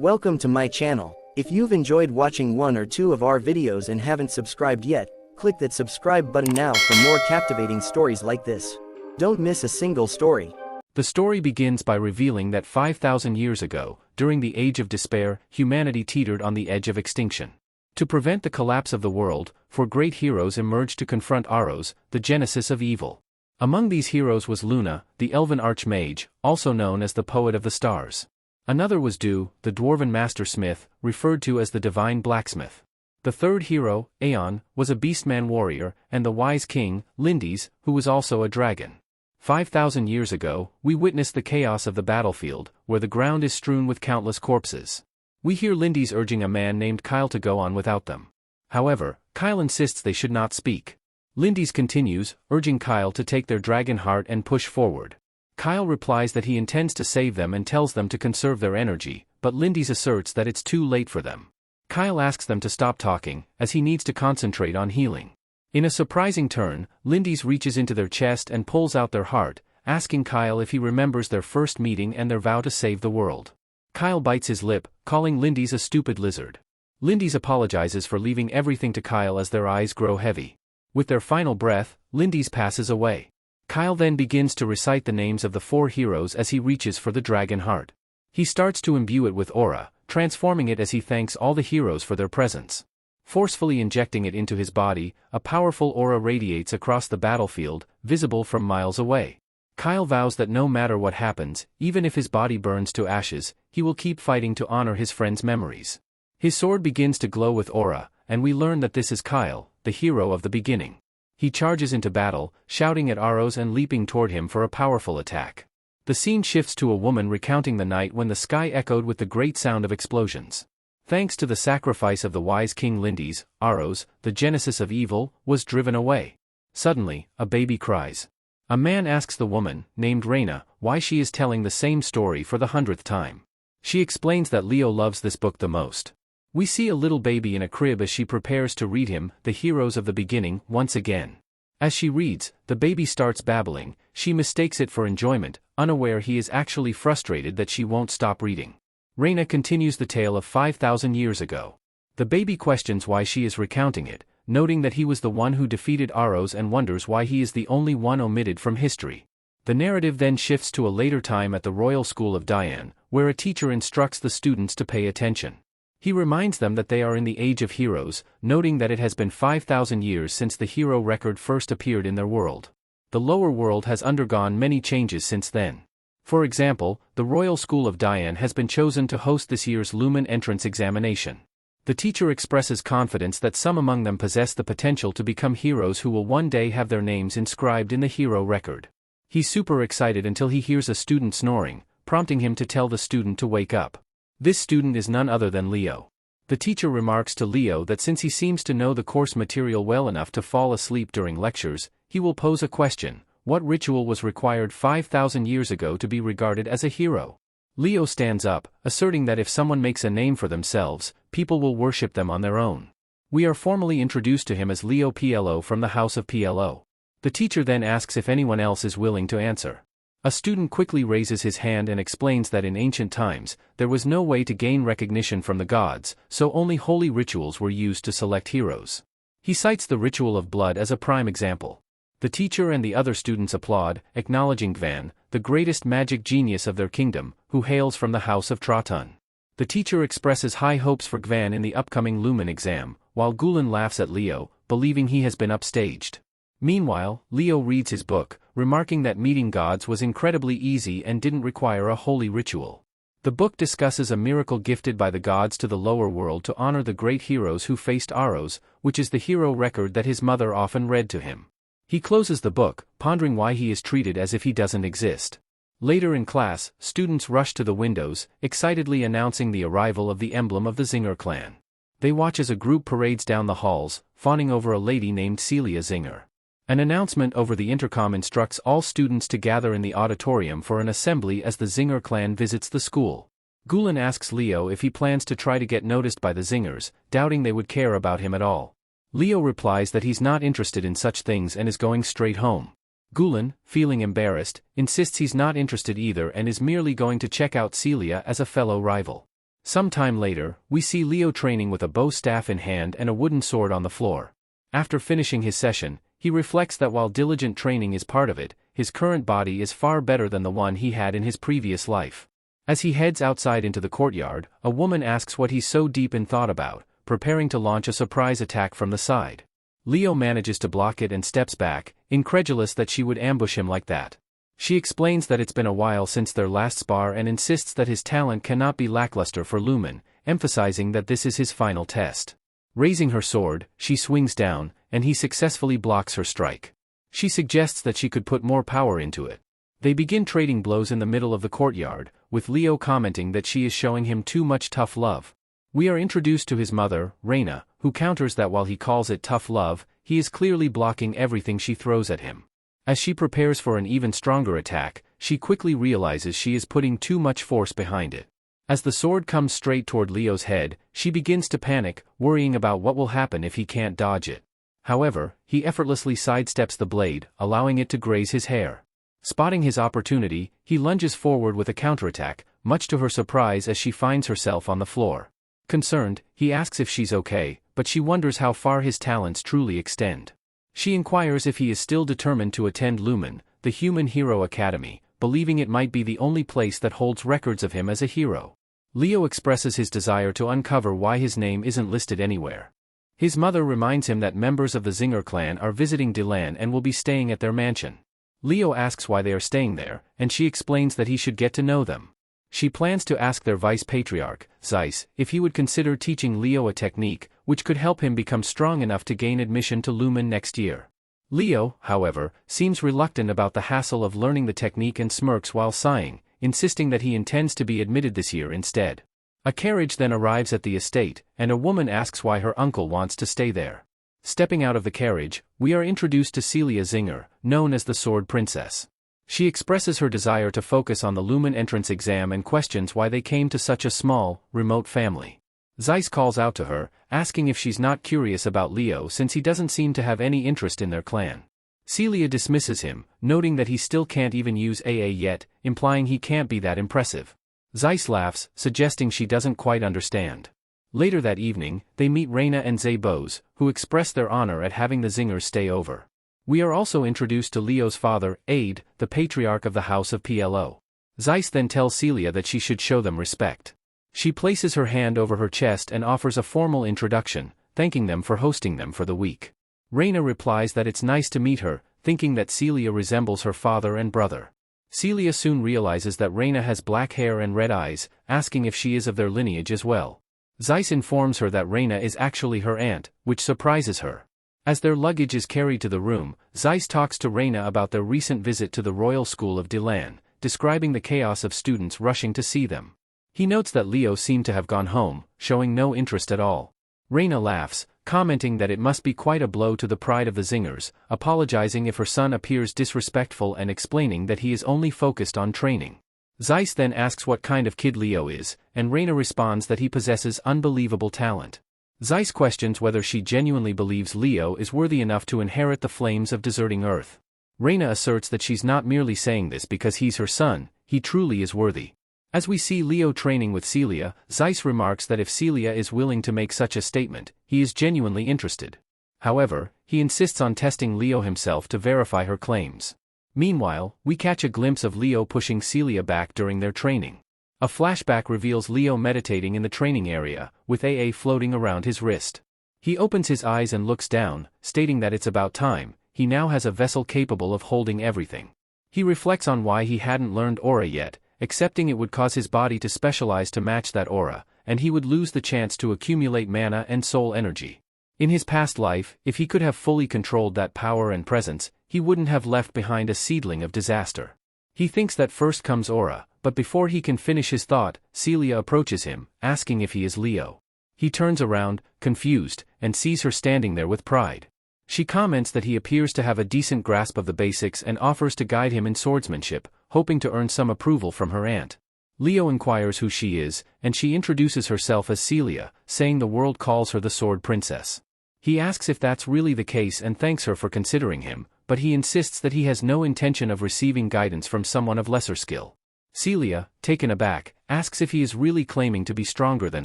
Welcome to my channel. If you've enjoyed watching one or two of our videos and haven't subscribed yet, click that subscribe button now for more captivating stories like this. Don't miss a single story. The story begins by revealing that 5,000 years ago, during the Age of Despair, humanity teetered on the edge of extinction. To prevent the collapse of the world, four great heroes emerged to confront Aros, the genesis of evil. Among these heroes was Luna, the elven archmage, also known as the poet of the stars. Another was Du, the dwarven master-smith, referred to as the divine blacksmith. The third hero, Aeon, was a beastman warrior, and the wise king, Lindes, who was also a dragon. 5,000 years ago, we witnessed the chaos of the battlefield, where the ground is strewn with countless corpses. We hear Lindes urging a man named Kyle to go on without them. However, Kyle insists they should not speak. Lindes continues, urging Kyle to take their dragon heart and push forward. Kyle replies that he intends to save them and tells them to conserve their energy, but Lindes asserts that it's too late for them. Kyle asks them to stop talking, as he needs to concentrate on healing. In a surprising turn, Lindes reaches into their chest and pulls out their heart, asking Kyle if he remembers their first meeting and their vow to save the world. Kyle bites his lip, calling Lindes a stupid lizard. Lindes apologizes for leaving everything to Kyle as their eyes grow heavy. With their final breath, Lindes passes away. Kyle then begins to recite the names of the four heroes as he reaches for the dragon heart. He starts to imbue it with aura, transforming it as he thanks all the heroes for their presence. Forcefully injecting it into his body, a powerful aura radiates across the battlefield, visible from miles away. Kyle vows that no matter what happens, even if his body burns to ashes, he will keep fighting to honor his friends' memories. His sword begins to glow with aura, and we learn that this is Kyle, the hero of the beginning. He charges into battle, shouting at Aros and leaping toward him for a powerful attack. The scene shifts to a woman recounting the night when the sky echoed with the great sound of explosions. Thanks to the sacrifice of the wise king Lindes, Aros, the genesis of evil, was driven away. Suddenly, a baby cries. A man asks the woman, named Reina, why she is telling the same story for the 100th time. She explains that Leo loves this book the most. We see a little baby in a crib as she prepares to read him, The Heroes of the Beginning, once again. As she reads, the baby starts babbling. She mistakes it for enjoyment, unaware he is actually frustrated that she won't stop reading. Reina continues the tale of 5,000 years ago. The baby questions why she is recounting it, noting that he was the one who defeated Aros and wonders why he is the only one omitted from history. The narrative then shifts to a later time at the Royal School of Dian, where a teacher instructs the students to pay attention. He reminds them that they are in the Age of Heroes, noting that it has been 5,000 years since the hero record first appeared in their world. The lower world has undergone many changes since then. For example, the Royal School of Dian has been chosen to host this year's Lumen entrance examination. The teacher expresses confidence that some among them possess the potential to become heroes who will one day have their names inscribed in the hero record. He's super excited until he hears a student snoring, prompting him to tell the student to wake up. This student is none other than Leo. The teacher remarks to Leo that since he seems to know the course material well enough to fall asleep during lectures, he will pose a question: what ritual was required 5,000 years ago to be regarded as a hero? Leo stands up, asserting that if someone makes a name for themselves, people will worship them on their own. We are formally introduced to him as Leo PLO from the House of PLO. The teacher then asks if anyone else is willing to answer. A student quickly raises his hand and explains that in ancient times, there was no way to gain recognition from the gods, so only holy rituals were used to select heroes. He cites the ritual of blood as a prime example. The teacher and the other students applaud, acknowledging Gvan, the greatest magic genius of their kingdom, who hails from the House of Traton. The teacher expresses high hopes for Gvan in the upcoming Lumen exam, while Gulen laughs at Leo, believing he has been upstaged. Meanwhile, Leo reads his book, remarking that meeting gods was incredibly easy and didn't require a holy ritual. The book discusses a miracle gifted by the gods to the lower world to honor the great heroes who faced Aros, which is the hero record that his mother often read to him. He closes the book, pondering why he is treated as if he doesn't exist. Later in class, students rush to the windows, excitedly announcing the arrival of the emblem of the Zinger clan. They watch as a group parades down the halls, fawning over a lady named Celia Zinger. An announcement over the intercom instructs all students to gather in the auditorium for an assembly as the Zinger clan visits the school. Gulen asks Leo if he plans to try to get noticed by the Zingers, doubting they would care about him at all. Leo replies that he's not interested in such things and is going straight home. Gulen, feeling embarrassed, insists he's not interested either and is merely going to check out Celia as a fellow rival. Some time later, we see Leo training with a bow staff in hand and a wooden sword on the floor. After finishing his session, he reflects that while diligent training is part of it, his current body is far better than the one he had in his previous life. As he heads outside into the courtyard, a woman asks what he's so deep in thought about, preparing to launch a surprise attack from the side. Leo manages to block it and steps back, incredulous that she would ambush him like that. She explains that it's been a while since their last spar and insists that his talent cannot be lackluster for Lumen, emphasizing that this is his final test. Raising her sword, she swings down, and he successfully blocks her strike. She suggests that she could put more power into it. They begin trading blows in the middle of the courtyard, with Leo commenting that she is showing him too much tough love. We are introduced to his mother, Reina, who counters that while he calls it tough love, he is clearly blocking everything she throws at him. As she prepares for an even stronger attack, she quickly realizes she is putting too much force behind it. As the sword comes straight toward Leo's head, she begins to panic, worrying about what will happen if he can't dodge it. However, he effortlessly sidesteps the blade, allowing it to graze his hair. Spotting his opportunity, he lunges forward with a counterattack, much to her surprise as she finds herself on the floor. Concerned, he asks if she's okay, but she wonders how far his talents truly extend. She inquires if he is still determined to attend Lumen, the Human Hero Academy, believing it might be the only place that holds records of him as a hero. Leo expresses his desire to uncover why his name isn't listed anywhere. His mother reminds him that members of the Zinger clan are visiting Delan and will be staying at their mansion. Leo asks why they are staying there, and she explains that he should get to know them. She plans to ask their vice-patriarch, Zeiss, if he would consider teaching Leo a technique, which could help him become strong enough to gain admission to Lumen next year. Leo, however, seems reluctant about the hassle of learning the technique and smirks while sighing, insisting that he intends to be admitted this year instead. A carriage then arrives at the estate, and a woman asks why her uncle wants to stay there. Stepping out of the carriage, we are introduced to Celia Zinger, known as the Sword Princess. She expresses her desire to focus on the Lumen entrance exam and questions why they came to such a small, remote family. Zeiss calls out to her, asking if she's not curious about Leo since he doesn't seem to have any interest in their clan. Celia dismisses him, noting that he still can't even use AA yet, implying he can't be that impressive. Zeiss laughs, suggesting she doesn't quite understand. Later that evening, they meet Reina and Zabos, who express their honor at having the Zingers stay over. We are also introduced to Leo's father, Ade, the patriarch of the House of PLO. Zeiss then tells Celia that she should show them respect. She places her hand over her chest and offers a formal introduction, thanking them for hosting them for the week. Reina replies that it's nice to meet her, thinking that Celia resembles her father and brother. Celia soon realizes that Reina has black hair and red eyes, asking if she is of their lineage as well. Zeiss informs her that Reina is actually her aunt, which surprises her. As their luggage is carried to the room, Zeiss talks to Reina about their recent visit to the Royal School of Delan, describing the chaos of students rushing to see them. He notes that Leo seemed to have gone home, showing no interest at all. Reina laughs, commenting that it must be quite a blow to the pride of the Zingers, apologizing if her son appears disrespectful and explaining that he is only focused on training. Zeiss then asks what kind of kid Leo is, and Reina responds that he possesses unbelievable talent. Zeiss questions whether she genuinely believes Leo is worthy enough to inherit the flames of deserting Earth. Reina asserts that she's not merely saying this because he's her son, he truly is worthy. As we see Leo training with Celia, Zeiss remarks that if Celia is willing to make such a statement, he is genuinely interested. However, he insists on testing Leo himself to verify her claims. Meanwhile, we catch a glimpse of Leo pushing Celia back during their training. A flashback reveals Leo meditating in the training area, with AA floating around his wrist. He opens his eyes and looks down, stating that it's about time, he now has a vessel capable of holding everything. He reflects on why he hadn't learned aura yet, accepting it would cause his body to specialize to match that aura, and he would lose the chance to accumulate mana and soul energy. In his past life, if he could have fully controlled that power and presence, he wouldn't have left behind a seedling of disaster. He thinks that first comes aura, but before he can finish his thought, Celia approaches him, asking if he is Leo. He turns around, confused, and sees her standing there with pride. She comments that he appears to have a decent grasp of the basics and offers to guide him in swordsmanship, hoping to earn some approval from her aunt. Leo inquires who she is, and she introduces herself as Celia, saying the world calls her the Sword Princess. He asks if that's really the case and thanks her for considering him, but he insists that he has no intention of receiving guidance from someone of lesser skill. Celia, taken aback, asks if he is really claiming to be stronger than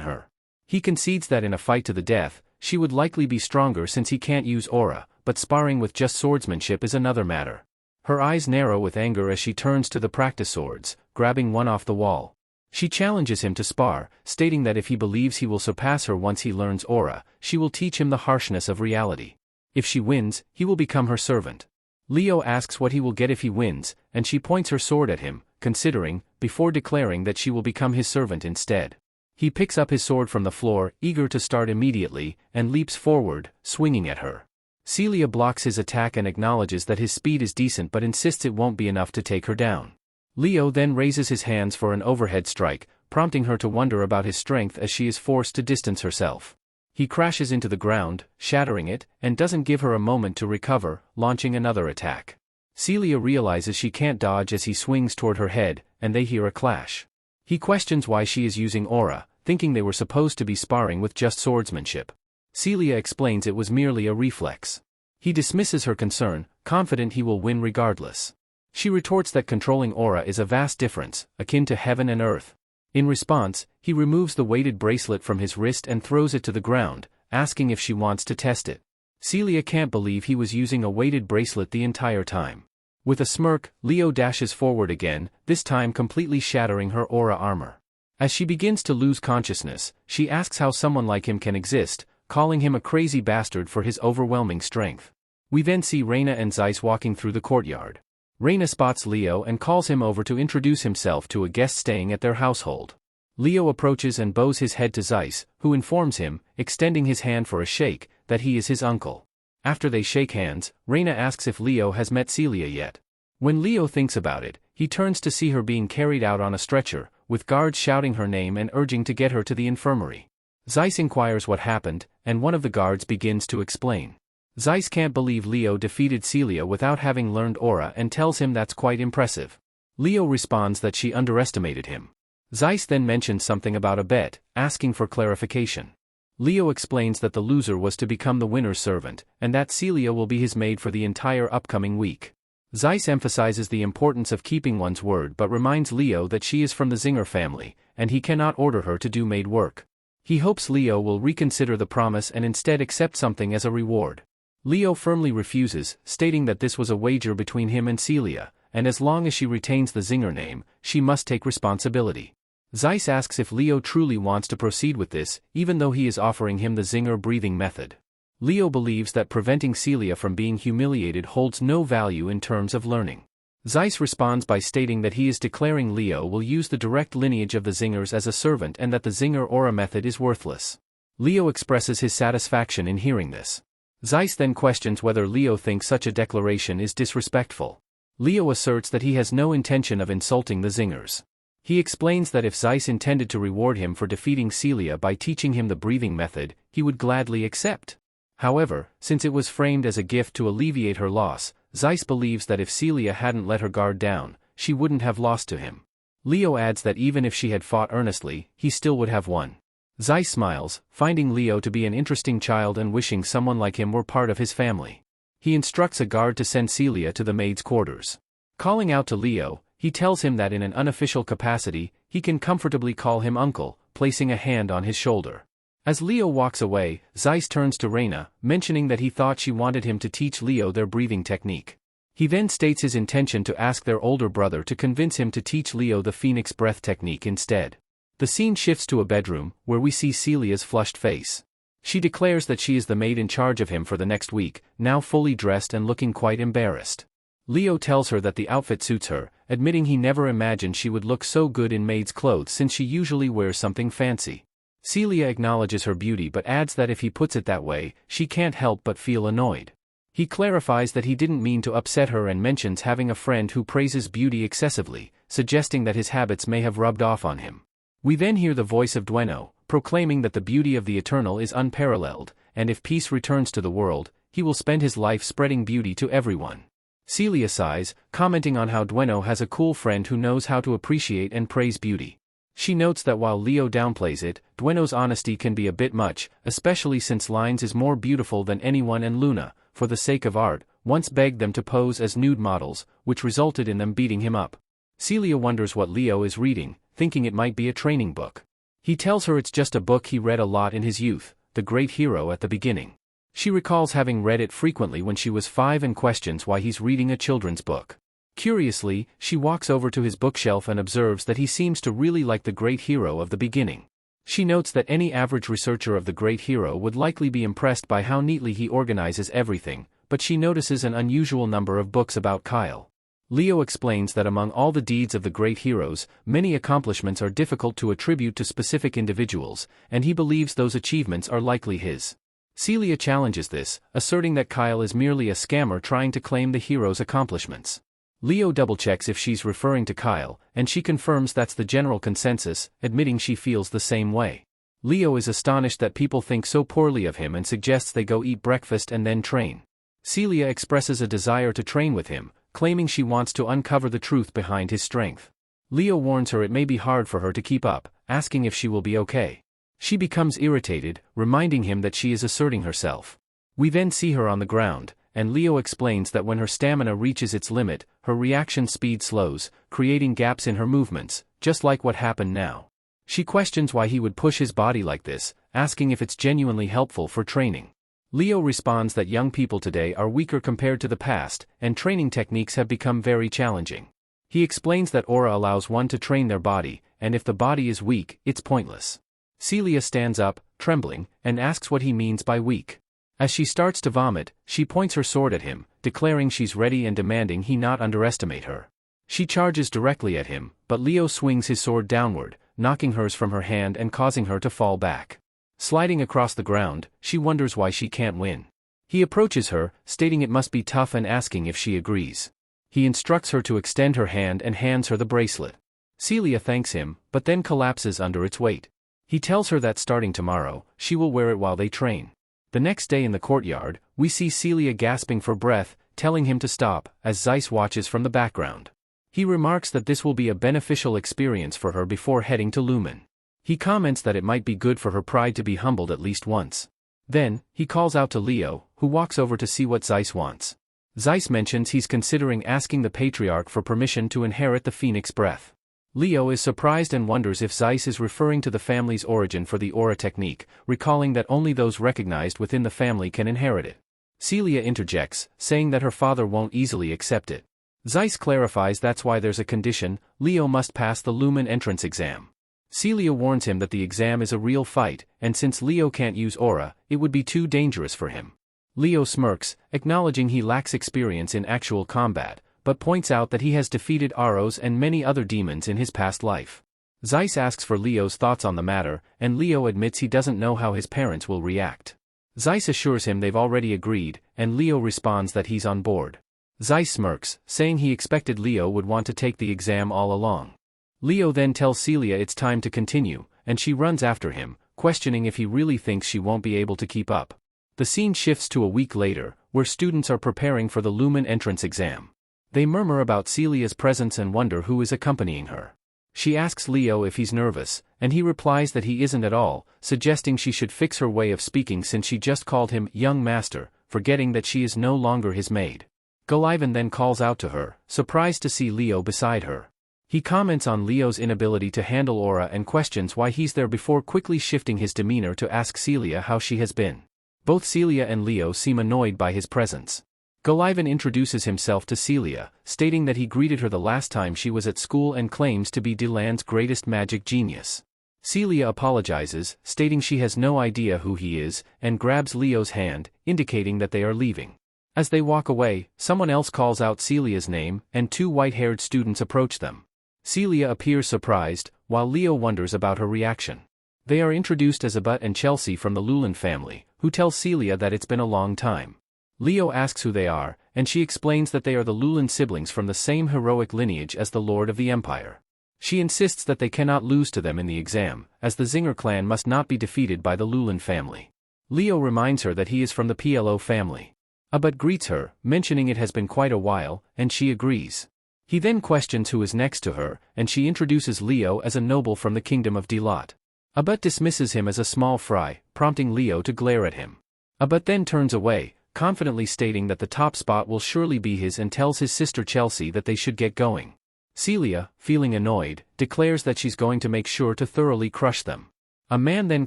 her. He concedes that in a fight to the death, she would likely be stronger since he can't use aura, but sparring with just swordsmanship is another matter. Her eyes narrow with anger as she turns to the practice swords, grabbing one off the wall. She challenges him to spar, stating that if he believes he will surpass her once he learns aura, she will teach him the harshness of reality. If she wins, he will become her servant. Leo asks what he will get if he wins, and she points her sword at him, considering, before declaring that she will become his servant instead. He picks up his sword from the floor, eager to start immediately, and leaps forward, swinging at her. Celia blocks his attack and acknowledges that his speed is decent but insists it won't be enough to take her down. Leo then raises his hands for an overhead strike, prompting her to wonder about his strength as she is forced to distance herself. He crashes into the ground, shattering it, and doesn't give her a moment to recover, launching another attack. Celia realizes she can't dodge as he swings toward her head, and they hear a clash. He questions why she is using aura, thinking they were supposed to be sparring with just swordsmanship. Celia explains it was merely a reflex. He dismisses her concern, confident he will win regardless. She retorts that controlling aura is a vast difference, akin to heaven and earth. In response, he removes the weighted bracelet from his wrist and throws it to the ground, asking if she wants to test it. Celia can't believe he was using a weighted bracelet the entire time. With a smirk, Leo dashes forward again, this time completely shattering her aura armor. As she begins to lose consciousness, she asks how someone like him can exist, calling him a crazy bastard for his overwhelming strength. We then see Reina and Zeiss walking through the courtyard. Reina spots Leo and calls him over to introduce himself to a guest staying at their household. Leo approaches and bows his head to Zeiss, who informs him, extending his hand for a shake, that he is his uncle. After they shake hands, Reina asks if Leo has met Celia yet. When Leo thinks about it, he turns to see her being carried out on a stretcher, with guards shouting her name and urging to get her to the infirmary. Zeiss inquires what happened, and one of the guards begins to explain. Zeiss can't believe Leo defeated Celia without having learned aura and tells him that's quite impressive. Leo responds that she underestimated him. Zeiss then mentions something about a bet, asking for clarification. Leo explains that the loser was to become the winner's servant, and that Celia will be his maid for the entire upcoming week. Zeiss emphasizes the importance of keeping one's word but reminds Leo that she is from the Zinger family, and he cannot order her to do maid work. He hopes Leo will reconsider the promise and instead accept something as a reward. Leo firmly refuses, stating that this was a wager between him and Celia, and as long as she retains the Zinger name, she must take responsibility. Zeiss asks if Leo truly wants to proceed with this, even though he is offering him the Zinger breathing method. Leo believes that preventing Celia from being humiliated holds no value in terms of learning. Zeiss responds by stating that he is declaring Leo will use the direct lineage of the Zingers as a servant and that the Zinger aura method is worthless. Leo expresses his satisfaction in hearing this. Zeiss then questions whether Leo thinks such a declaration is disrespectful. Leo asserts that he has no intention of insulting the Zingers. He explains that if Zeiss intended to reward him for defeating Celia by teaching him the breathing method, he would gladly accept. However, since it was framed as a gift to alleviate her loss, Zeiss believes that if Celia hadn't let her guard down, she wouldn't have lost to him. Leo adds that even if she had fought earnestly, he still would have won. Zeiss smiles, finding Leo to be an interesting child and wishing someone like him were part of his family. He instructs a guard to send Celia to the maid's quarters. Calling out to Leo, he tells him that in an unofficial capacity, he can comfortably call him uncle, placing a hand on his shoulder. As Leo walks away, Zeiss turns to Reina, mentioning that he thought she wanted him to teach Leo their breathing technique. He then states his intention to ask their older brother to convince him to teach Leo the phoenix breath technique instead. The scene shifts to a bedroom, where we see Celia's flushed face. She declares that she is the maid in charge of him for the next week, now fully dressed and looking quite embarrassed. Leo tells her that the outfit suits her, admitting he never imagined she would look so good in maid's clothes since she usually wears something fancy. Celia acknowledges her beauty but adds that if he puts it that way, she can't help but feel annoyed. He clarifies that he didn't mean to upset her and mentions having a friend who praises beauty excessively, suggesting that his habits may have rubbed off on him. We then hear the voice of Dueno, proclaiming that the beauty of the Eternal is unparalleled, and if peace returns to the world, he will spend his life spreading beauty to everyone. Celia sighs, commenting on how Dueno has a cool friend who knows how to appreciate and praise beauty. She notes that while Leo downplays it, Dueno's honesty can be a bit much, especially since Lines is more beautiful than anyone and Luna, for the sake of art, once begged them to pose as nude models, which resulted in them beating him up. Celia wonders what Leo is reading, thinking it might be a training book. He tells her it's just a book he read a lot in his youth, The Great Hero at the beginning. She recalls having read it frequently when she was 5 and questions why he's reading a children's book. Curiously, she walks over to his bookshelf and observes that he seems to really like The Great Hero of the beginning. She notes that any average researcher of The Great Hero would likely be impressed by how neatly he organizes everything, but she notices an unusual number of books about Kyle. Leo explains that among all the deeds of the great heroes, many accomplishments are difficult to attribute to specific individuals, and he believes those achievements are likely his. Celia challenges this, asserting that Kyle is merely a scammer trying to claim the hero's accomplishments. Leo double-checks if she's referring to Kyle, and she confirms that's the general consensus, admitting she feels the same way. Leo is astonished that people think so poorly of him and suggests they go eat breakfast and then train. Celia expresses a desire to train with him, claiming she wants to uncover the truth behind his strength. Leo warns her it may be hard for her to keep up, asking if she will be okay. She becomes irritated, reminding him that she is asserting herself. We then see her on the ground, and Leo explains that when her stamina reaches its limit, her reaction speed slows, creating gaps in her movements, just like what happened now. She questions why he would push his body like this, asking if it's genuinely helpful for training. Leo responds that young people today are weaker compared to the past, and training techniques have become very challenging. He explains that aura allows one to train their body, and if the body is weak, it's pointless. Celia stands up, trembling, and asks what he means by weak. As she starts to vomit, she points her sword at him, declaring she's ready and demanding he not underestimate her. She charges directly at him, but Leo swings his sword downward, knocking hers from her hand and causing her to fall back. Sliding across the ground, she wonders why she can't win. He approaches her, stating it must be tough and asking if she agrees. He instructs her to extend her hand and hands her the bracelet. Celia thanks him, but then collapses under its weight. He tells her that starting tomorrow, she will wear it while they train. The next day in the courtyard, we see Celia gasping for breath, telling him to stop, as Zeiss watches from the background. He remarks that this will be a beneficial experience for her before heading to Lumen. He comments that it might be good for her pride to be humbled at least once. Then, he calls out to Leo, who walks over to see what Zeiss wants. Zeiss mentions he's considering asking the Patriarch for permission to inherit the Phoenix breath. Leo is surprised and wonders if Zeiss is referring to the family's origin for the aura technique, recalling that only those recognized within the family can inherit it. Celia interjects, saying that her father won't easily accept it. Zeiss clarifies that's why there's a condition: Leo must pass the Lumen entrance exam. Celia warns him that the exam is a real fight, and since Leo can't use aura, it would be too dangerous for him. Leo smirks, acknowledging he lacks experience in actual combat, but points out that he has defeated Aros and many other demons in his past life. Zeiss asks for Leo's thoughts on the matter, and Leo admits he doesn't know how his parents will react. Zeiss assures him they've already agreed, and Leo responds that he's on board. Zeiss smirks, saying he expected Leo would want to take the exam all along. Leo then tells Celia it's time to continue, and she runs after him, questioning if he really thinks she won't be able to keep up. The scene shifts to a week later, where students are preparing for the Lumen entrance exam. They murmur about Celia's presence and wonder who is accompanying her. She asks Leo if he's nervous, and he replies that he isn't at all, suggesting she should fix her way of speaking since she just called him young master, forgetting that she is no longer his maid. Golivan then calls out to her, surprised to see Leo beside her. He comments on Leo's inability to handle aura and questions why he's there before quickly shifting his demeanor to ask Celia how she has been. Both Celia and Leo seem annoyed by his presence. Golivan introduces himself to Celia, stating that he greeted her the last time she was at school and claims to be Deland's greatest magic genius. Celia apologizes, stating she has no idea who he is, and grabs Leo's hand, indicating that they are leaving. As they walk away, someone else calls out Celia's name, and 2 white-haired students approach them. Celia appears surprised, while Leo wonders about her reaction. They are introduced as Abut and Chelsea from the Lumen family, who tell Celia that it's been a long time. Leo asks who they are, and she explains that they are the Lumen siblings from the same heroic lineage as the Lord of the Empire. She insists that they cannot lose to them in the exam, as the Zinger clan must not be defeated by the Lumen family. Leo reminds her that he is from the PLO family. Abut greets her, mentioning it has been quite a while, and she agrees. He then questions who is next to her, and she introduces Leo as a noble from the kingdom of Delat. Abut dismisses him as a small fry, prompting Leo to glare at him. Abut then turns away, confidently stating that the top spot will surely be his, and tells his sister Chelsea that they should get going. Celia, feeling annoyed, declares that she's going to make sure to thoroughly crush them. A man then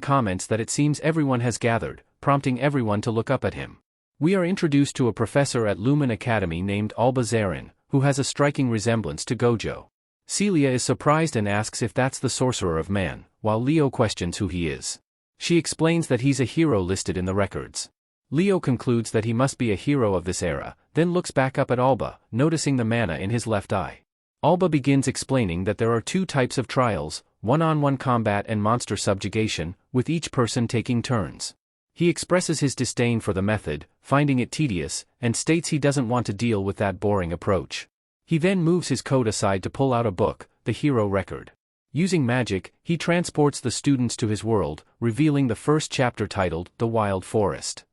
comments that it seems everyone has gathered, prompting everyone to look up at him. We are introduced to a professor at Lumen Academy named Alba Zarin, who has a striking resemblance to Gojo. Celia is surprised and asks if that's the sorcerer of man, while Leo questions who he is. She explains that he's a hero listed in the records. Leo concludes that he must be a hero of this era, then looks back up at Alba, noticing the mana in his left eye. Alba begins explaining that there are two types of trials, one-on-one combat and monster subjugation, with each person taking turns. He expresses his disdain for the method, finding it tedious, and states he doesn't want to deal with that boring approach. He then moves his coat aside to pull out a book, the Hero Record. Using magic, he transports the students to his world, revealing the first chapter titled, The Wild Forest.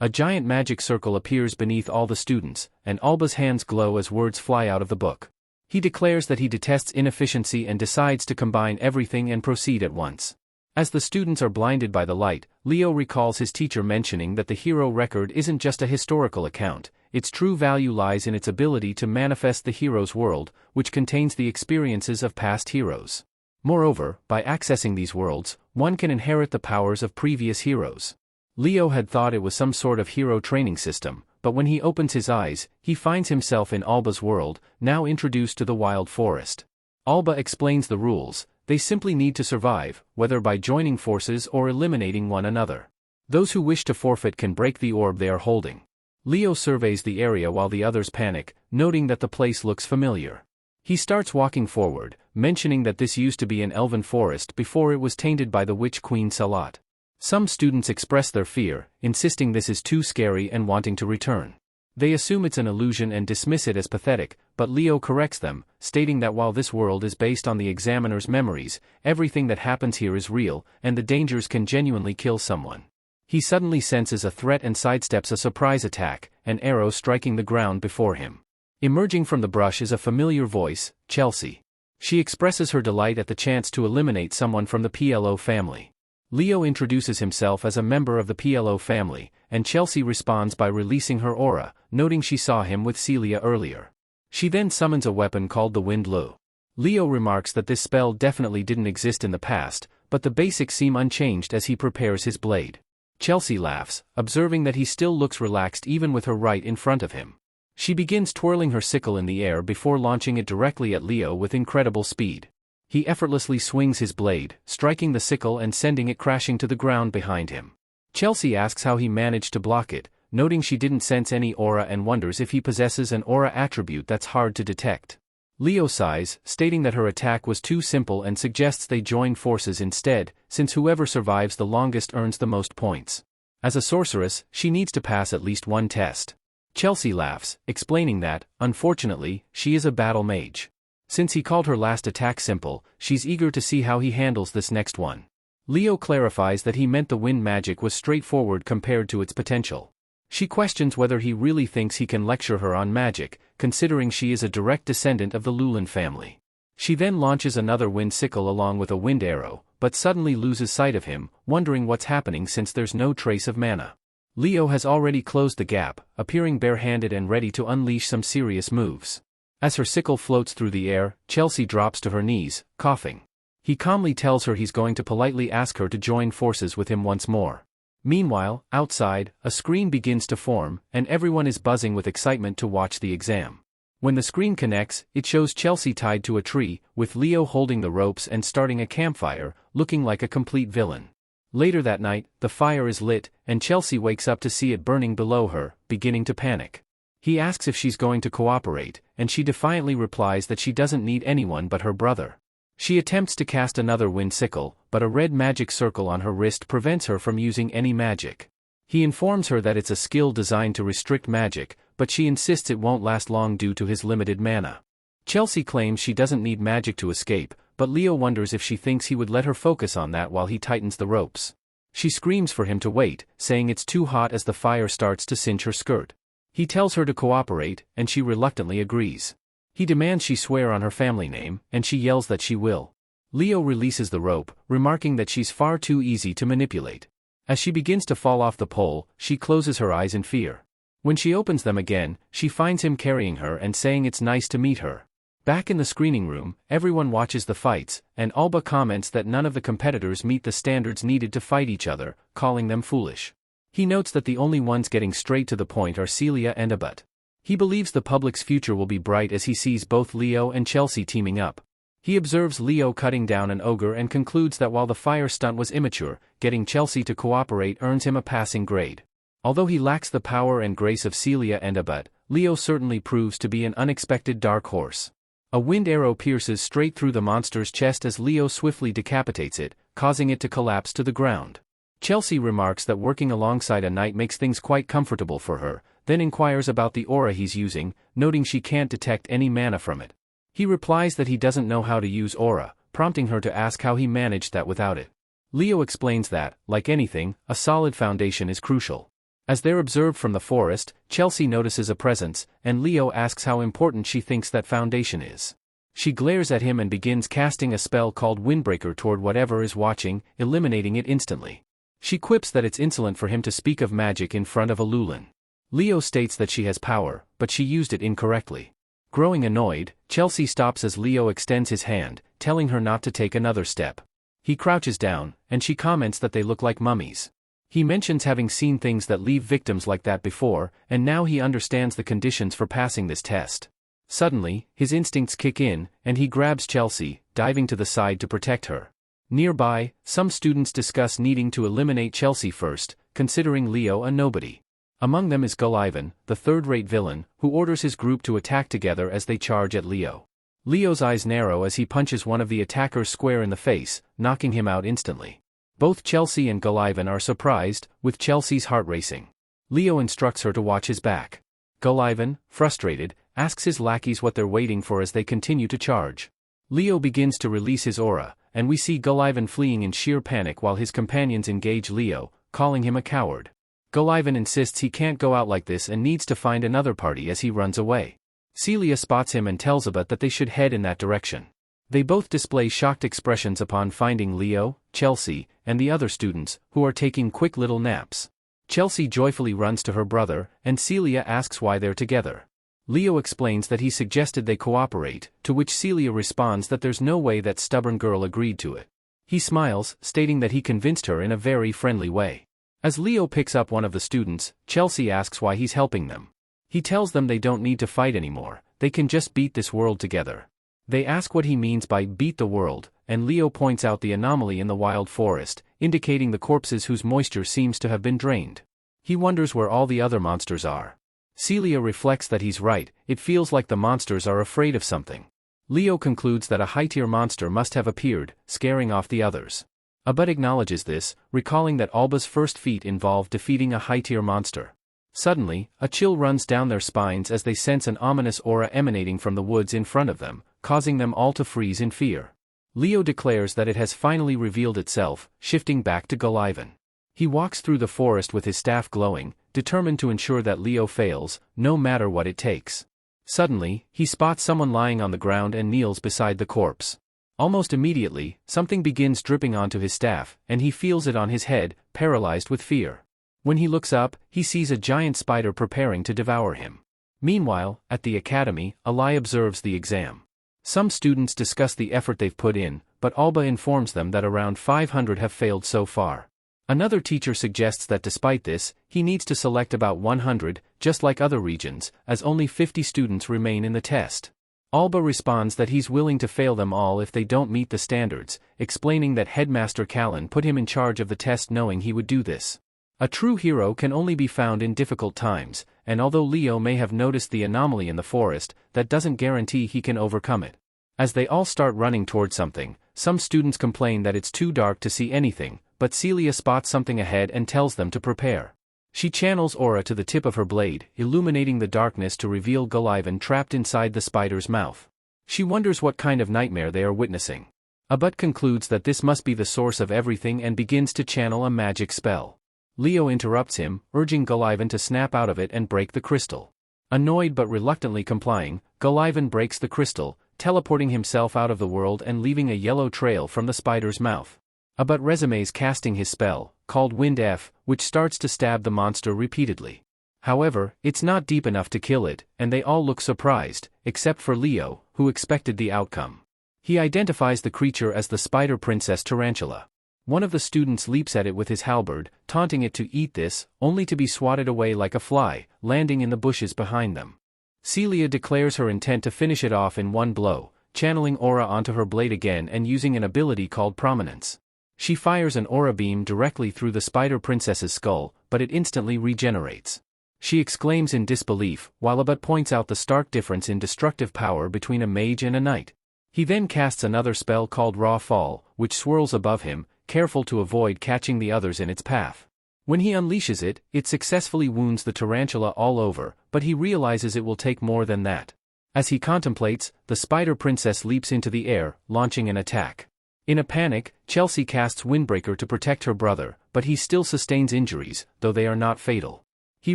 A giant magic circle appears beneath all the students, and Alba's hands glow as words fly out of the book. He declares that he detests inefficiency and decides to combine everything and proceed at once. As the students are blinded by the light, Leo recalls his teacher mentioning that the hero record isn't just a historical account, its true value lies in its ability to manifest the hero's world, which contains the experiences of past heroes. Moreover, by accessing these worlds, one can inherit the powers of previous heroes. Leo had thought it was some sort of hero training system, but when he opens his eyes, he finds himself in Alba's world, now introduced to the wild forest. Alba explains the rules. They simply need to survive, whether by joining forces or eliminating one another. Those who wish to forfeit can break the orb they are holding. Leo surveys the area while the others panic, noting that the place looks familiar. He starts walking forward, mentioning that this used to be an elven forest before it was tainted by the witch queen Salat. Some students express their fear, insisting this is too scary and wanting to return. They assume it's an illusion and dismiss it as pathetic, but Leo corrects them, stating that while this world is based on the examiner's memories, everything that happens here is real, and the dangers can genuinely kill someone. He suddenly senses a threat and sidesteps a surprise attack, an arrow striking the ground before him. Emerging from the brush is a familiar voice, Chelsea. She expresses her delight at the chance to eliminate someone from the PLO family. Leo introduces himself as a member of the PLO family, and Chelsea responds by releasing her aura, noting she saw him with Celia earlier. She then summons a weapon called the Wind Lu. Leo remarks that this spell definitely didn't exist in the past, but the basics seem unchanged as he prepares his blade. Chelsea laughs, observing that he still looks relaxed even with her right in front of him. She begins twirling her sickle in the air before launching it directly at Leo with incredible speed. He effortlessly swings his blade, striking the sickle and sending it crashing to the ground behind him. Chelsea asks how he managed to block it, noting she didn't sense any aura and wonders if he possesses an aura attribute that's hard to detect. Leo sighs, stating that her attack was too simple and suggests they join forces instead, since whoever survives the longest earns the most points. As a sorceress, she needs to pass at least one test. Chelsea laughs, explaining that, unfortunately, she is a battle mage. Since he called her last attack simple, she's eager to see how he handles this next one. Leo clarifies that he meant the wind magic was straightforward compared to its potential. She questions whether he really thinks he can lecture her on magic, considering she is a direct descendant of the Lumen family. She then launches another wind sickle along with a wind arrow, but suddenly loses sight of him, wondering what's happening since there's no trace of mana. Leo has already closed the gap, appearing barehanded and ready to unleash some serious moves. As her sickle floats through the air, Chelsea drops to her knees, coughing. He calmly tells her he's going to politely ask her to join forces with him once more. Meanwhile, outside, a screen begins to form, and everyone is buzzing with excitement to watch the exam. When the screen connects, it shows Chelsea tied to a tree, with Leo holding the ropes and starting a campfire, looking like a complete villain. Later that night, the fire is lit, and Chelsea wakes up to see it burning below her, beginning to panic. He asks if she's going to cooperate, and she defiantly replies that she doesn't need anyone but her brother. She attempts to cast another wind sickle, but a red magic circle on her wrist prevents her from using any magic. He informs her that it's a skill designed to restrict magic, but she insists it won't last long due to his limited mana. Chelsea claims she doesn't need magic to escape, but Leo wonders if she thinks he would let her focus on that while he tightens the ropes. She screams for him to wait, saying it's too hot as the fire starts to singe her skirt. He tells her to cooperate, and she reluctantly agrees. He demands she swear on her family name, and she yells that she will. Leo releases the rope, remarking that she's far too easy to manipulate. As she begins to fall off the pole, she closes her eyes in fear. When she opens them again, she finds him carrying her and saying it's nice to meet her. Back in the screening room, everyone watches the fights, and Alba comments that none of the competitors meet the standards needed to fight each other, calling them foolish. He notes that the only ones getting straight to the point are Celia and Abut. He believes the public's future will be bright as he sees both Leo and Chelsea teaming up. He observes Leo cutting down an ogre and concludes that while the fire stunt was immature, getting Chelsea to cooperate earns him a passing grade. Although he lacks the power and grace of Celia and Abut, Leo certainly proves to be an unexpected dark horse. A wind arrow pierces straight through the monster's chest as Leo swiftly decapitates it, causing it to collapse to the ground. Chelsea remarks that working alongside a knight makes things quite comfortable for her, then inquires about the aura he's using, noting she can't detect any mana from it. He replies that he doesn't know how to use aura, prompting her to ask how he managed that without it. Leo explains that, like anything, a solid foundation is crucial. As they're observed from the forest, Chelsea notices a presence, and Leo asks how important she thinks that foundation is. She glares at him and begins casting a spell called Windbreaker toward whatever is watching, eliminating it instantly. She quips that it's insolent for him to speak of magic in front of a Lumen. Leo states that she has power, but she used it incorrectly. Growing annoyed, Chelsea stops as Leo extends his hand, telling her not to take another step. He crouches down, and she comments that they look like mummies. He mentions having seen things that leave victims like that before, and now he understands the conditions for passing this test. Suddenly, his instincts kick in, and he grabs Chelsea, diving to the side to protect her. Nearby, some students discuss needing to eliminate Chelsea first, considering Leo a nobody. Among them is Gullivan, the third-rate villain, who orders his group to attack together as they charge at Leo. Leo's eyes narrow as he punches one of the attackers square in the face, knocking him out instantly. Both Chelsea and Gullivan are surprised, with Chelsea's heart racing. Leo instructs her to watch his back. Gullivan, frustrated, asks his lackeys what they're waiting for as they continue to charge. Leo begins to release his aura, and we see Gullivan fleeing in sheer panic while his companions engage Leo, calling him a coward. Gullivan insists he can't go out like this and needs to find another party as he runs away. Celia spots him and tells Abut that they should head in that direction. They both display shocked expressions upon finding Leo, Chelsea, and the other students, who are taking quick little naps. Chelsea joyfully runs to her brother, and Celia asks why they're together. Leo explains that he suggested they cooperate, to which Celia responds that there's no way that stubborn girl agreed to it. He smiles, stating that he convinced her in a very friendly way. As Leo picks up one of the students, Chelsea asks why he's helping them. He tells them they don't need to fight anymore, they can just beat this world together. They ask what he means by beat the world, and Leo points out the anomaly in the wild forest, indicating the corpses whose moisture seems to have been drained. He wonders where all the other monsters are. Celia reflects that he's right, it feels like the monsters are afraid of something. Leo concludes that a high-tier monster must have appeared, scaring off the others. Abut acknowledges this, recalling that Alba's first feat involved defeating a high-tier monster. Suddenly, a chill runs down their spines as they sense an ominous aura emanating from the woods in front of them, causing them all to freeze in fear. Leo declares that it has finally revealed itself, shifting back to Gullivan. He walks through the forest with his staff glowing, determined to ensure that Leo fails, no matter what it takes. Suddenly, he spots someone lying on the ground and kneels beside the corpse. Almost immediately, something begins dripping onto his staff, and he feels it on his head, paralyzed with fear. When he looks up, he sees a giant spider preparing to devour him. Meanwhile, at the academy, Alai observes the exam. Some students discuss the effort they've put in, but Alba informs them that around 500 have failed so far. Another teacher suggests that despite this, he needs to select about 100, just like other regions, as only 50 students remain in the test. Alba responds that he's willing to fail them all if they don't meet the standards, explaining that Headmaster Callan put him in charge of the test knowing he would do this. A true hero can only be found in difficult times, and although Leo may have noticed the anomaly in the forest, that doesn't guarantee he can overcome it. As they all start running toward something, some students complain that it's too dark to see anything, but Celia spots something ahead and tells them to prepare. She channels aura to the tip of her blade, illuminating the darkness to reveal Gullivan trapped inside the spider's mouth. She wonders what kind of nightmare they are witnessing. Abut concludes that this must be the source of everything and begins to channel a magic spell. Leo interrupts him, urging Gullivan to snap out of it and break the crystal. Annoyed but reluctantly complying, Gullivan breaks the crystal, teleporting himself out of the world and leaving a yellow trail from the spider's mouth. Abut resumes casting his spell, called Wind F, which starts to stab the monster repeatedly. However, it's not deep enough to kill it, and they all look surprised, except for Leo, who expected the outcome. He identifies the creature as the spider princess tarantula. One of the students leaps at it with his halberd, taunting it to eat this, only to be swatted away like a fly, landing in the bushes behind them. Celia declares her intent to finish it off in one blow, channeling aura onto her blade again and using an ability called prominence. She fires an aura beam directly through the spider princess's skull, but it instantly regenerates. She exclaims in disbelief, while Abut points out the stark difference in destructive power between a mage and a knight. He then casts another spell called Raw Fall, which swirls above him, careful to avoid catching the others in its path. When he unleashes it, it successfully wounds the tarantula all over, but he realizes it will take more than that. As he contemplates, the spider princess leaps into the air, launching an attack. In a panic, Chelsea casts Windbreaker to protect her brother, but he still sustains injuries, though they are not fatal. He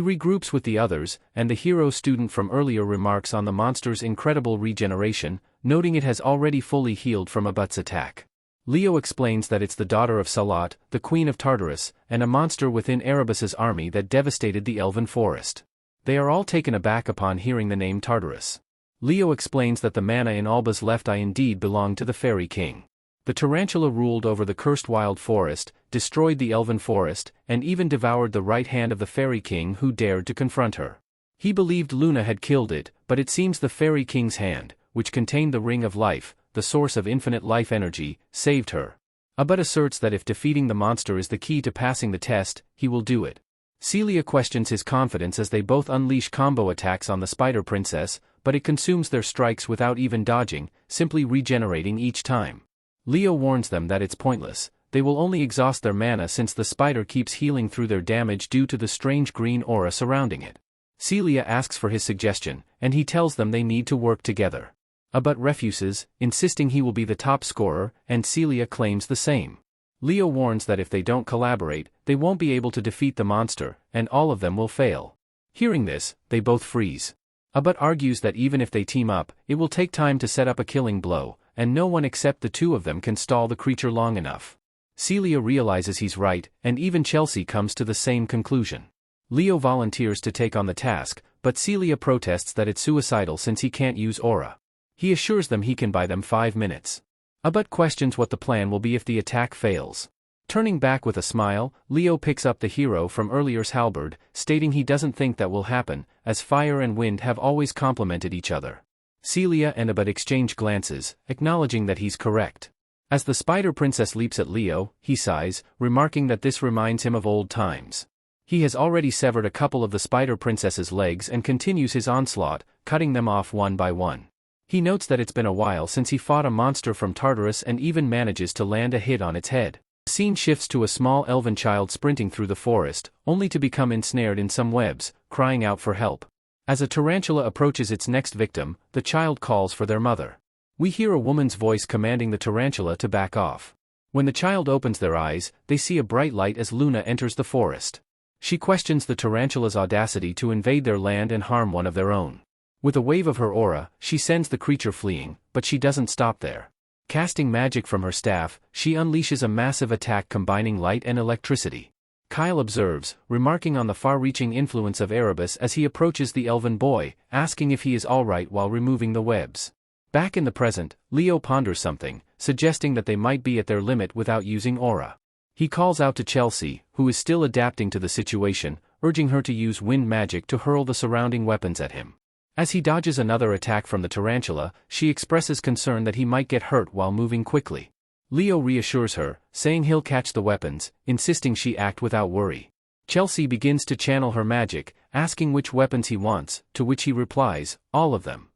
regroups with the others, and the hero student from earlier remarks on the monster's incredible regeneration, noting it has already fully healed from Abut's attack. Leo explains that it's the daughter of Salat, the queen of Tartarus, and a monster within Erebus's army that devastated the elven forest. They are all taken aback upon hearing the name Tartarus. Leo explains that the mana in Alba's left eye indeed belonged to the fairy king. The tarantula ruled over the cursed wild forest, destroyed the elven forest, and even devoured the right hand of the fairy king who dared to confront her. He believed Luna had killed it, but it seems the fairy king's hand, which contained the ring of life, the source of infinite life energy, saved her. Abut asserts that if defeating the monster is the key to passing the test, he will do it. Celia questions his confidence as they both unleash combo attacks on the spider princess, but it consumes their strikes without even dodging, simply regenerating each time. Leo warns them that it's pointless, they will only exhaust their mana since the spider keeps healing through their damage due to the strange green aura surrounding it. Celia asks for his suggestion, and he tells them they need to work together. Abut refuses, insisting he will be the top scorer, and Celia claims the same. Leo warns that if they don't collaborate, they won't be able to defeat the monster, and all of them will fail. Hearing this, they both freeze. Abut argues that even if they team up, it will take time to set up a killing blow, and no one except the two of them can stall the creature long enough. Celia realizes he's right, and even Chelsea comes to the same conclusion. Leo volunteers to take on the task, but Celia protests that it's suicidal since he can't use aura. He assures them he can buy them 5 minutes. Abut questions what the plan will be if the attack fails. Turning back with a smile, Leo picks up the hero from earlier's halberd, stating he doesn't think that will happen, as fire and wind have always complemented each other. Celia and Abut exchange glances, acknowledging that he's correct. As the spider princess leaps at Leo, he sighs, remarking that this reminds him of old times. He has already severed a couple of the spider princess's legs and continues his onslaught, cutting them off one by one. He notes that it's been a while since he fought a monster from Tartarus and even manages to land a hit on its head. The scene shifts to a small elven child sprinting through the forest, only to become ensnared in some webs, crying out for help. As a tarantula approaches its next victim, the child calls for their mother. We hear a woman's voice commanding the tarantula to back off. When the child opens their eyes, they see a bright light as Luna enters the forest. She questions the tarantula's audacity to invade their land and harm one of their own. With a wave of her aura, she sends the creature fleeing, but she doesn't stop there. Casting magic from her staff, she unleashes a massive attack combining light and electricity. Kyle observes, remarking on the far-reaching influence of Erebus as he approaches the elven boy, asking if he is alright while removing the webs. Back in the present, Leo ponders something, suggesting that they might be at their limit without using aura. He calls out to Chelsea, who is still adapting to the situation, urging her to use wind magic to hurl the surrounding weapons at him. As he dodges another attack from the tarantula, she expresses concern that he might get hurt while moving quickly. Leo reassures her, saying he'll catch the weapons, insisting she act without worry. Chelsea begins to channel her magic, asking which weapons he wants, to which he replies, all of them.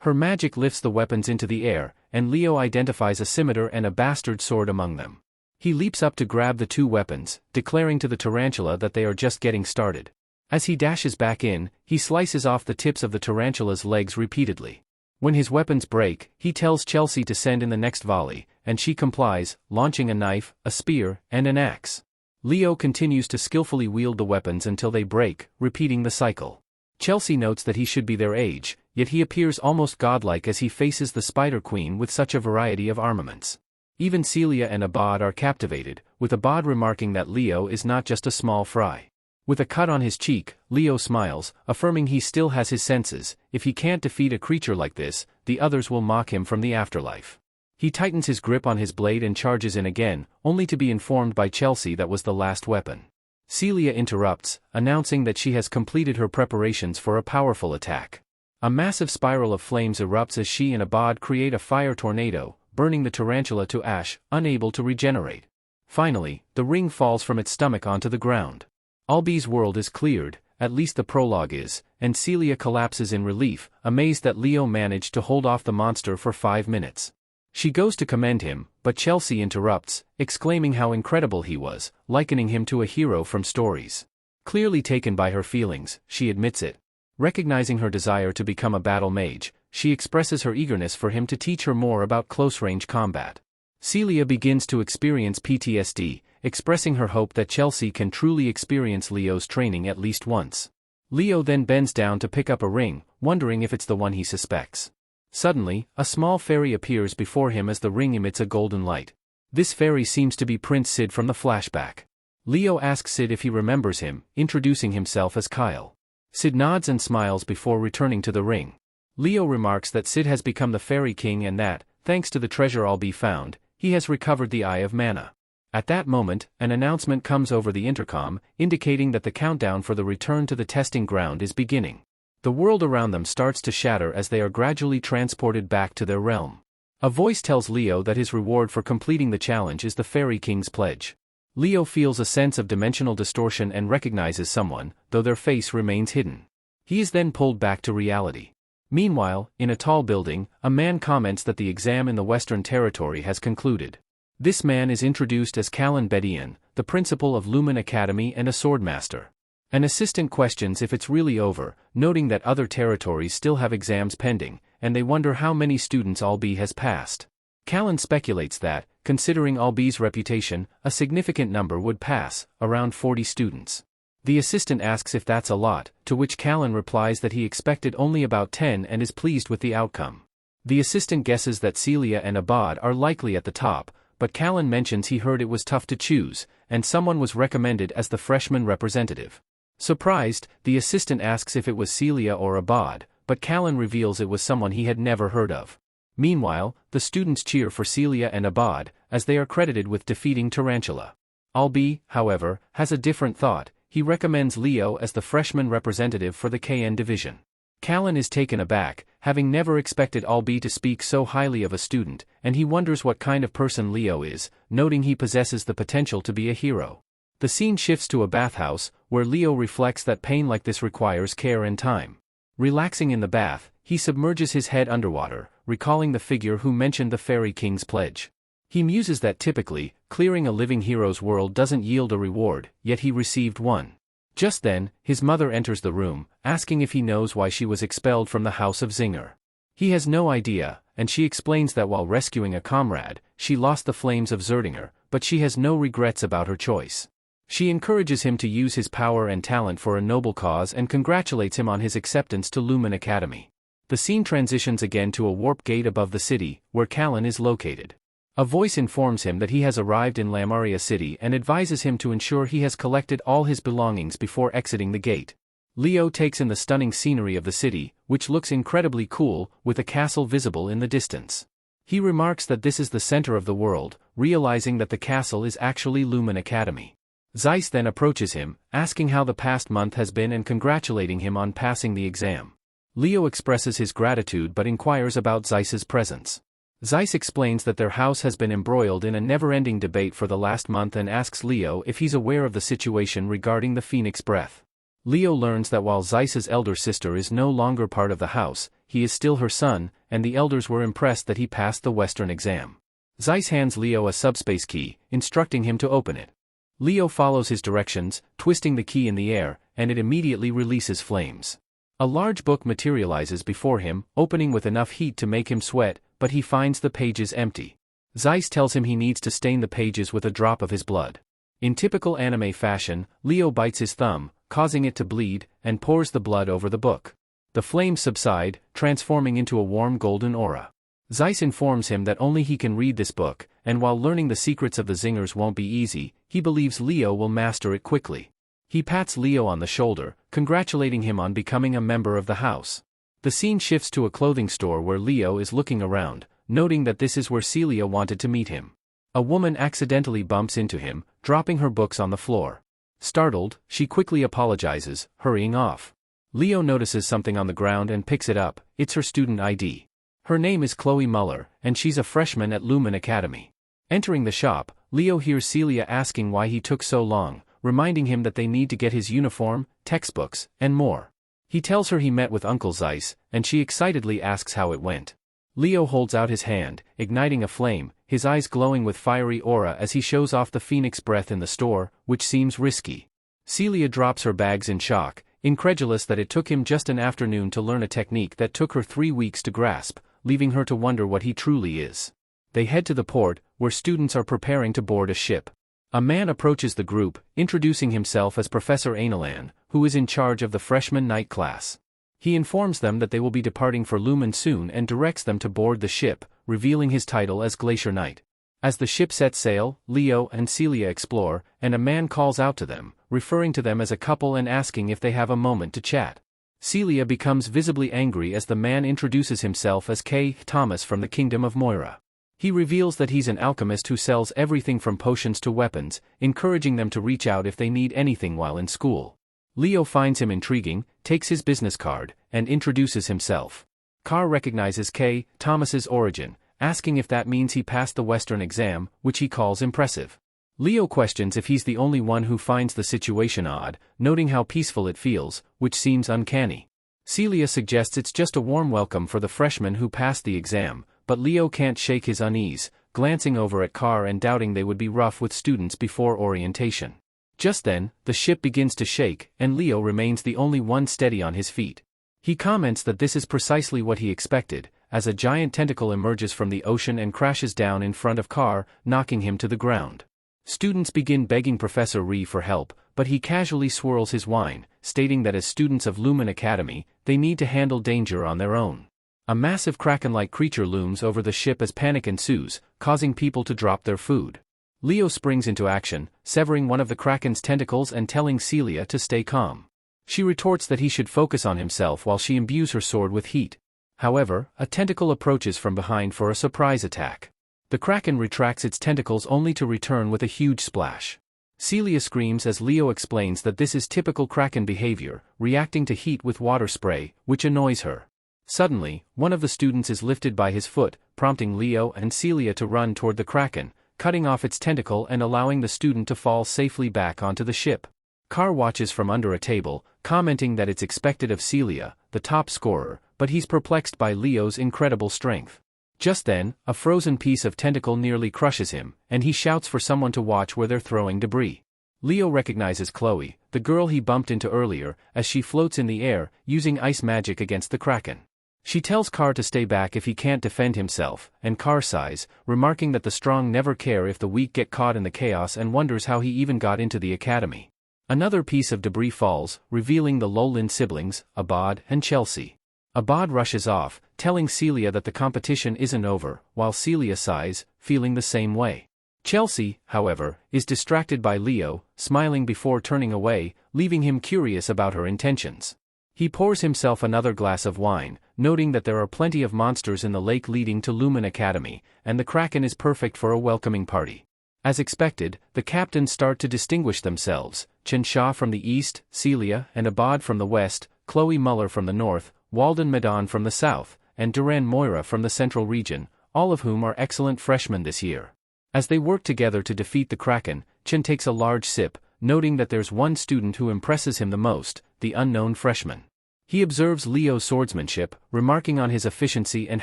Her magic lifts the weapons into the air, and Leo identifies a scimitar and a bastard sword among them. He leaps up to grab the two weapons, declaring to the tarantula that they are just getting started. As he dashes back in, he slices off the tips of the tarantula's legs repeatedly. When his weapons break, he tells Chelsea to send in the next volley, and she complies, launching a knife, a spear, and an axe. Leo continues to skillfully wield the weapons until they break, repeating the cycle. Chelsea notes that he should be their age, yet he appears almost godlike as he faces the Spider Queen with such a variety of armaments. Even Celia and Abad are captivated, with Abad remarking that Leo is not just a small fry. With a cut on his cheek, Leo smiles, affirming he still has his senses. If he can't defeat a creature like this, the others will mock him from the afterlife. He tightens his grip on his blade and charges in again, only to be informed by Chelsea that was the last weapon. Celia interrupts, announcing that she has completed her preparations for a powerful attack. A massive spiral of flames erupts as she and Abad create a fire tornado, burning the tarantula to ash, unable to regenerate. Finally, the ring falls from its stomach onto the ground. Albi's world is cleared, at least the prologue is, and Celia collapses in relief, amazed that Leo managed to hold off the monster for 5 minutes. She goes to commend him, but Chelsea interrupts, exclaiming how incredible he was, likening him to a hero from stories. Clearly taken by her feelings, she admits it. Recognizing her desire to become a battle mage, she expresses her eagerness for him to teach her more about close-range combat. Celia begins to experience PTSD, expressing her hope that Chelsea can truly experience Leo's training at least once. Leo then bends down to pick up a ring, wondering if it's the one he suspects. Suddenly, a small fairy appears before him as the ring emits a golden light. This fairy seems to be Prince Sid from the flashback. Leo asks Sid if he remembers him, introducing himself as Kyle. Sid nods and smiles before returning to the ring. Leo remarks that Sid has become the Fairy King and that, thanks to the treasure Albi found, he has recovered the Eye of Mana. At that moment, an announcement comes over the intercom, indicating that the countdown for the return to the testing ground is beginning. The world around them starts to shatter as they are gradually transported back to their realm. A voice tells Leo that his reward for completing the challenge is the Fairy King's pledge. Leo feels a sense of dimensional distortion and recognizes someone, though their face remains hidden. He is then pulled back to reality. Meanwhile, in a tall building, a man comments that the exam in the Western Territory has concluded. This man is introduced as Callan Bedian, the principal of Lumen Academy and a swordmaster. An assistant questions if it's really over, noting that other territories still have exams pending, and they wonder how many students Albi has passed. Callan speculates that, considering Albi's reputation, a significant number would pass, around 40 students. The assistant asks if that's a lot, to which Callan replies that he expected only about 10 and is pleased with the outcome. The assistant guesses that Celia and Abad are likely at the top, but Callan mentions he heard it was tough to choose, and someone was recommended as the freshman representative. Surprised, the assistant asks if it was Celia or Abad, but Callan reveals it was someone he had never heard of. Meanwhile, the students cheer for Celia and Abad, as they are credited with defeating Tarantula. Albi, however, has a different thought. He recommends Leo as the freshman representative for the KN division. Callan is taken aback, having never expected Albi to speak so highly of a student, and he wonders what kind of person Leo is, noting he possesses the potential to be a hero. The scene shifts to a bathhouse, where Leo reflects that pain like this requires care and time. Relaxing in the bath, he submerges his head underwater, recalling the figure who mentioned the Fairy King's pledge. He muses that typically, clearing a living hero's world doesn't yield a reward, yet he received one. Just then, his mother enters the room, asking if he knows why she was expelled from the house of Zinger. He has no idea, and she explains that while rescuing a comrade, she lost the flames of Zerdinger, but she has no regrets about her choice. She encourages him to use his power and talent for a noble cause and congratulates him on his acceptance to Lumen Academy. The scene transitions again to a warp gate above the city, where Callan is located. A voice informs him that he has arrived in Lamaria City and advises him to ensure he has collected all his belongings before exiting the gate. Leo takes in the stunning scenery of the city, which looks incredibly cool, with a castle visible in the distance. He remarks that this is the center of the world, realizing that the castle is actually Lumen Academy. Zeiss then approaches him, asking how the past month has been and congratulating him on passing the exam. Leo expresses his gratitude but inquires about Zeiss's presence. Zeiss explains that their house has been embroiled in a never-ending debate for the last month and asks Leo if he's aware of the situation regarding the Phoenix Breath. Leo learns that while Zeiss's elder sister is no longer part of the house, he is still her son, and the elders were impressed that he passed the Western exam. Zeiss hands Leo a subspace key, instructing him to open it. Leo follows his directions, twisting the key in the air, and it immediately releases flames. A large book materializes before him, opening with enough heat to make him sweat, but he finds the pages empty. Zeiss tells him he needs to stain the pages with a drop of his blood. In typical anime fashion, Leo bites his thumb, causing it to bleed, and pours the blood over the book. The flames subside, transforming into a warm golden aura. Zeiss informs him that only he can read this book, and while learning the secrets of the Zingers won't be easy, he believes Leo will master it quickly. He pats Leo on the shoulder, congratulating him on becoming a member of the house. The scene shifts to a clothing store where Leo is looking around, noting that this is where Celia wanted to meet him. A woman accidentally bumps into him, dropping her books on the floor. Startled, she quickly apologizes, hurrying off. Leo notices something on the ground and picks it up. It's her student ID. Her name is Chloe Muller, and she's a freshman at Lumen Academy. Entering the shop, Leo hears Celia asking why he took so long, reminding him that they need to get his uniform, textbooks, and more. He tells her he met with Uncle Zeiss, and she excitedly asks how it went. Leo holds out his hand, igniting a flame, his eyes glowing with fiery aura as he shows off the phoenix breath in the store, which seems risky. Celia drops her bags in shock, incredulous that it took him just an afternoon to learn a technique that took her 3 weeks to grasp, leaving her to wonder what he truly is. They head to the port, where students are preparing to board a ship. A man approaches the group, introducing himself as Professor Analan, who is in charge of the freshman night class. He informs them that they will be departing for Lumen soon and directs them to board the ship, revealing his title as Glacier Knight. As the ship sets sail, Leo and Celia explore, and a man calls out to them, referring to them as a couple and asking if they have a moment to chat. Celia becomes visibly angry as the man introduces himself as K. Thomas from the Kingdom of Moira. He reveals that he's an alchemist who sells everything from potions to weapons, encouraging them to reach out if they need anything while in school. Leo finds him intriguing, takes his business card, and introduces himself. Carr recognizes K. Thomas's origin, asking if that means he passed the Western exam, which he calls impressive. Leo questions if he's the only one who finds the situation odd, noting how peaceful it feels, which seems uncanny. Celia suggests it's just a warm welcome for the freshmen who passed the exam, but Leo can't shake his unease, glancing over at Carr and doubting they would be rough with students before orientation. Just then, the ship begins to shake, and Leo remains the only one steady on his feet. He comments that this is precisely what he expected, as a giant tentacle emerges from the ocean and crashes down in front of Carr, knocking him to the ground. Students begin begging Professor Ree for help, but he casually swirls his wine, stating that as students of Lumen Academy, they need to handle danger on their own. A massive kraken-like creature looms over the ship as panic ensues, causing people to drop their food. Leo springs into action, severing one of the kraken's tentacles and telling Celia to stay calm. She retorts that he should focus on himself while she imbues her sword with heat. However, a tentacle approaches from behind for a surprise attack. The kraken retracts its tentacles only to return with a huge splash. Celia screams as Leo explains that this is typical kraken behavior, reacting to heat with water spray, which annoys her. Suddenly, one of the students is lifted by his foot, prompting Leo and Celia to run toward the kraken, cutting off its tentacle and allowing the student to fall safely back onto the ship. Carr watches from under a table, commenting that it's expected of Celia, the top scorer, but he's perplexed by Leo's incredible strength. Just then, a frozen piece of tentacle nearly crushes him, and he shouts for someone to watch where they're throwing debris. Leo recognizes Chloe, the girl he bumped into earlier, as she floats in the air, using ice magic against the kraken. She tells Carr to stay back if he can't defend himself, and Carr sighs, remarking that the strong never care if the weak get caught in the chaos and wonders how he even got into the academy. Another piece of debris falls, revealing the Lowland siblings, Abad and Chelsea. Abad rushes off, telling Celia that the competition isn't over, while Celia sighs, feeling the same way. Chelsea, however, is distracted by Leo, smiling before turning away, leaving him curious about her intentions. He pours himself another glass of wine, noting that there are plenty of monsters in the lake leading to Lumen Academy, and the kraken is perfect for a welcoming party. As expected, the captains start to distinguish themselves, Chen Shah from the east, Celia and Abad from the west, Chloe Muller from the north, Walden Medan from the south, and Duran Moira from the central region, all of whom are excellent freshmen this year. As they work together to defeat the kraken, Chen takes a large sip, noting that there's one student who impresses him the most, the unknown freshman. He observes Leo's swordsmanship, remarking on his efficiency and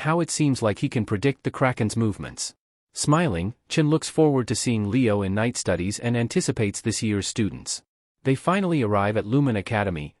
how it seems like he can predict the kraken's movements. Smiling, Chen looks forward to seeing Leo in night studies and anticipates this year's students. They finally arrive at Lumen Academy.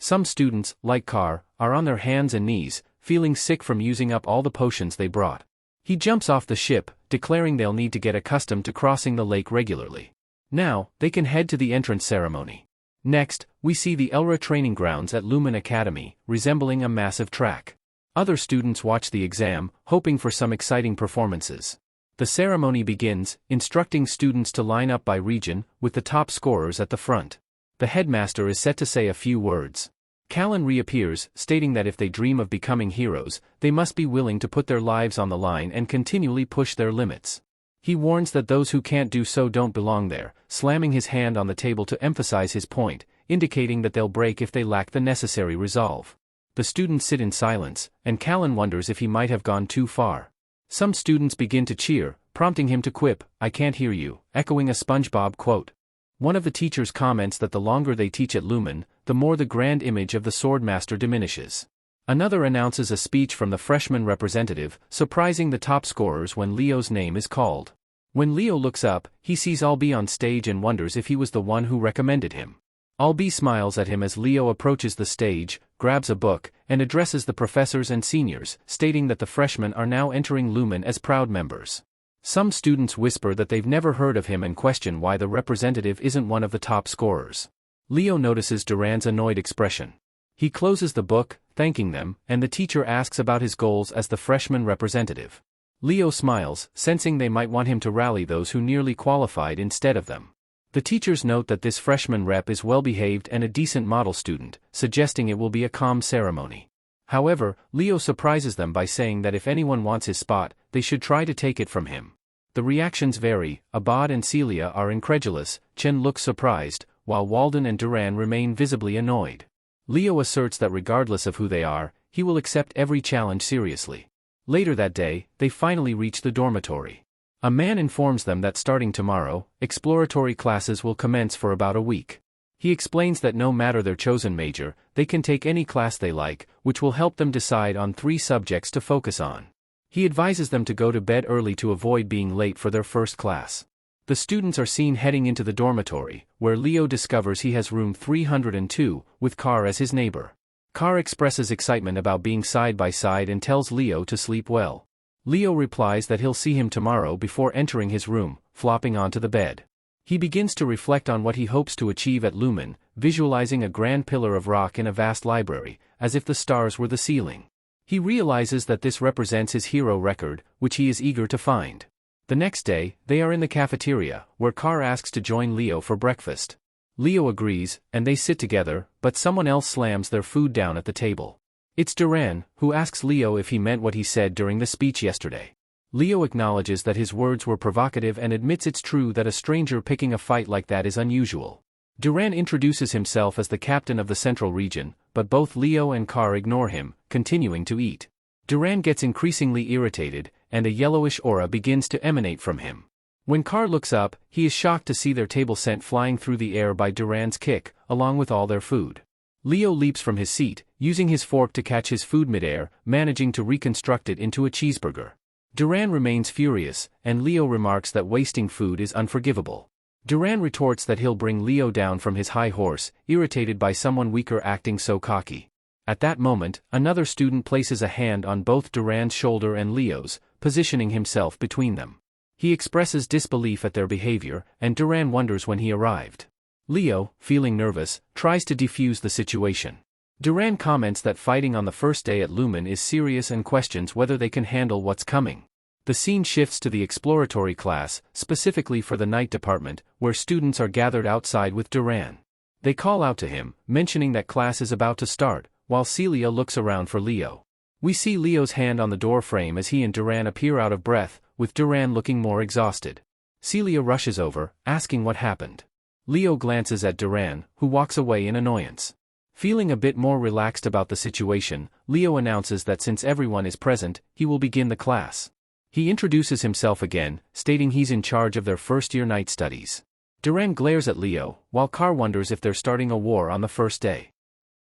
Some students, like Carr, are on their hands and knees, feeling sick from using up all the potions they brought. He jumps off the ship, declaring they'll need to get accustomed to crossing the lake regularly. Now, they can head to the entrance ceremony. Next, we see the Elra training grounds at Lumen Academy, resembling a massive track. Other students watch the exam, hoping for some exciting performances. The ceremony begins, instructing students to line up by region, with the top scorers at the front. The headmaster is set to say a few words. Callan reappears, stating that if they dream of becoming heroes, they must be willing to put their lives on the line and continually push their limits. He warns that those who can't do so don't belong there, slamming his hand on the table to emphasize his point, indicating that they'll break if they lack the necessary resolve. The students sit in silence, and Callan wonders if he might have gone too far. Some students begin to cheer, prompting him to quip, "I can't hear you," echoing a SpongeBob quote. One of the teachers comments that the longer they teach at Lumen, the more the grand image of the swordmaster diminishes. Another announces a speech from the freshman representative, surprising the top scorers when Leo's name is called. When Leo looks up, he sees Albie on stage and wonders if he was the one who recommended him. Albie smiles at him as Leo approaches the stage, grabs a book, and addresses the professors and seniors, stating that the freshmen are now entering Lumen as proud members. Some students whisper that they've never heard of him and question why the representative isn't one of the top scorers. Leo notices Duran's annoyed expression. He closes the book, thanking them, and the teacher asks about his goals as the freshman representative. Leo smiles, sensing they might want him to rally those who nearly qualified instead of them. The teachers note that this freshman rep is well-behaved and a decent model student, suggesting it will be a calm ceremony. However, Leo surprises them by saying that if anyone wants his spot, they should try to take it from him. The reactions vary. Abad and Celia are incredulous, Chen looks surprised, while Walden and Duran remain visibly annoyed. Leo asserts that regardless of who they are, he will accept every challenge seriously. Later that day, they finally reach the dormitory. A man informs them that starting tomorrow, exploratory classes will commence for about a week. He explains that no matter their chosen major, they can take any class they like, which will help them decide on 3 subjects to focus on. He advises them to go to bed early to avoid being late for their first class. The students are seen heading into the dormitory, where Leo discovers he has room 302, with Carr as his neighbor. Carr expresses excitement about being side by side and tells Leo to sleep well. Leo replies that he'll see him tomorrow before entering his room, flopping onto the bed. He begins to reflect on what he hopes to achieve at Lumen, visualizing a grand pillar of rock in a vast library, as if the stars were the ceiling. He realizes that this represents his hero record, which he is eager to find. The next day, they are in the cafeteria, where Carr asks to join Leo for breakfast. Leo agrees, and they sit together, but someone else slams their food down at the table. It's Duran, who asks Leo if he meant what he said during the speech yesterday. Leo acknowledges that his words were provocative and admits it's true that a stranger picking a fight like that is unusual. Duran introduces himself as the captain of the Central Region, but both Leo and Carr ignore him, continuing to eat. Duran gets increasingly irritated, and a yellowish aura begins to emanate from him. When Carr looks up, he is shocked to see their table sent flying through the air by Duran's kick, along with all their food. Leo leaps from his seat, using his fork to catch his food midair, managing to reconstruct it into a cheeseburger. Duran remains furious, and Leo remarks that wasting food is unforgivable. Duran retorts that he'll bring Leo down from his high horse, irritated by someone weaker acting so cocky. At that moment, another student places a hand on both Duran's shoulder and Leo's, positioning himself between them. He expresses disbelief at their behavior, and Duran wonders when he arrived. Leo, feeling nervous, tries to defuse the situation. Duran comments that fighting on the first day at Lumen is serious and questions whether they can handle what's coming. The scene shifts to the exploratory class, specifically for the night department, where students are gathered outside with Duran. They call out to him, mentioning that class is about to start, while Celia looks around for Leo. We see Leo's hand on the door frame as he and Duran appear out of breath, with Duran looking more exhausted. Celia rushes over, asking what happened. Leo glances at Duran, who walks away in annoyance. Feeling a bit more relaxed about the situation, Leo announces that since everyone is present, he will begin the class. He introduces himself again, stating he's in charge of their first-year night studies. Duran glares at Leo, while Carr wonders if they're starting a war on the first day.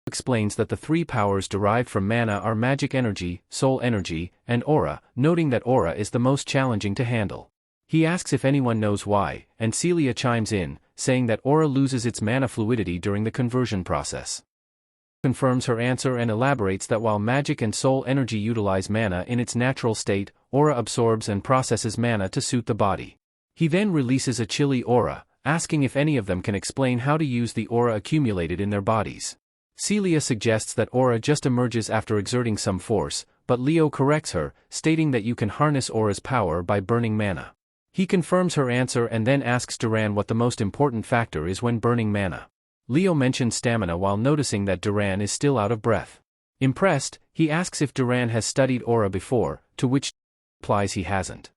Explains that the 3 powers derived from mana are magic energy, soul energy, and aura, noting that aura is the most challenging to handle. He asks if anyone knows why, and Celia chimes in, saying that aura loses its mana fluidity during the conversion process. Confirms her answer and elaborates that while magic and soul energy utilize mana in its natural state, aura absorbs and processes mana to suit the body. He then releases a chilly aura, asking if any of them can explain how to use the aura accumulated in their bodies. Celia suggests that aura just emerges after exerting some force, but Leo corrects her, stating that you can harness aura's power by burning mana. He confirms her answer and then asks Duran what the most important factor is when burning mana. Leo mentions stamina while noticing that Duran is still out of breath. Impressed, he asks if Duran has studied aura before, to which replies he hasn't.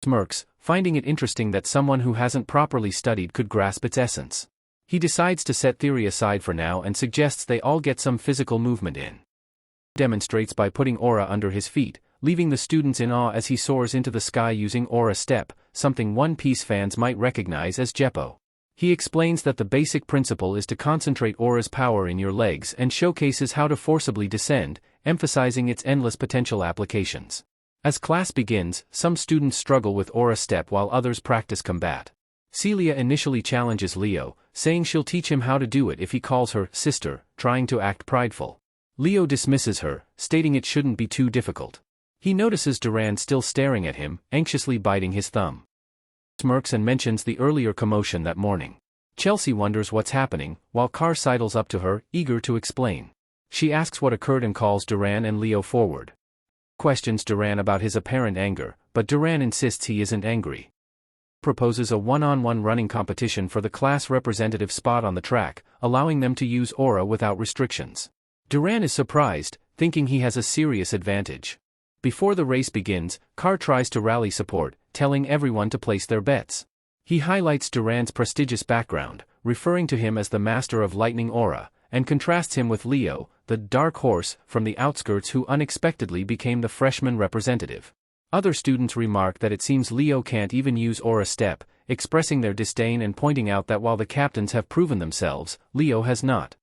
Smirks, finding it interesting that someone who hasn't properly studied could grasp its essence. He decides to set theory aside for now and suggests they all get some physical movement in. Demonstrates by putting aura under his feet, leaving the students in awe as he soars into the sky using aura step, something One Piece fans might recognize as Jeppo. He explains that the basic principle is to concentrate aura's power in your legs and showcases how to forcibly descend, emphasizing its endless potential applications. As class begins, some students struggle with aura step while others practice combat. Celia initially challenges Leo, saying she'll teach him how to do it if he calls her sister, trying to act prideful. Leo dismisses her, stating it shouldn't be too difficult. He notices Duran still staring at him, anxiously biting his thumb. Smirks and mentions the earlier commotion that morning. Chelsea wonders what's happening, while Carr sidles up to her, eager to explain. She asks what occurred and calls Duran and Leo forward. Questions Duran about his apparent anger, but Duran insists he isn't angry. Proposes a one-on-one running competition for the class representative spot on the track, allowing them to use aura without restrictions. Duran is surprised, thinking he has a serious advantage. Before the race begins, Carr tries to rally support, telling everyone to place their bets. He highlights Duran's prestigious background, referring to him as the master of lightning aura, and contrasts him with Leo, the dark horse from the outskirts who unexpectedly became the freshman representative. Other students remark that it seems Leo can't even use aura step, expressing their disdain and pointing out that while the captains have proven themselves, Leo has not.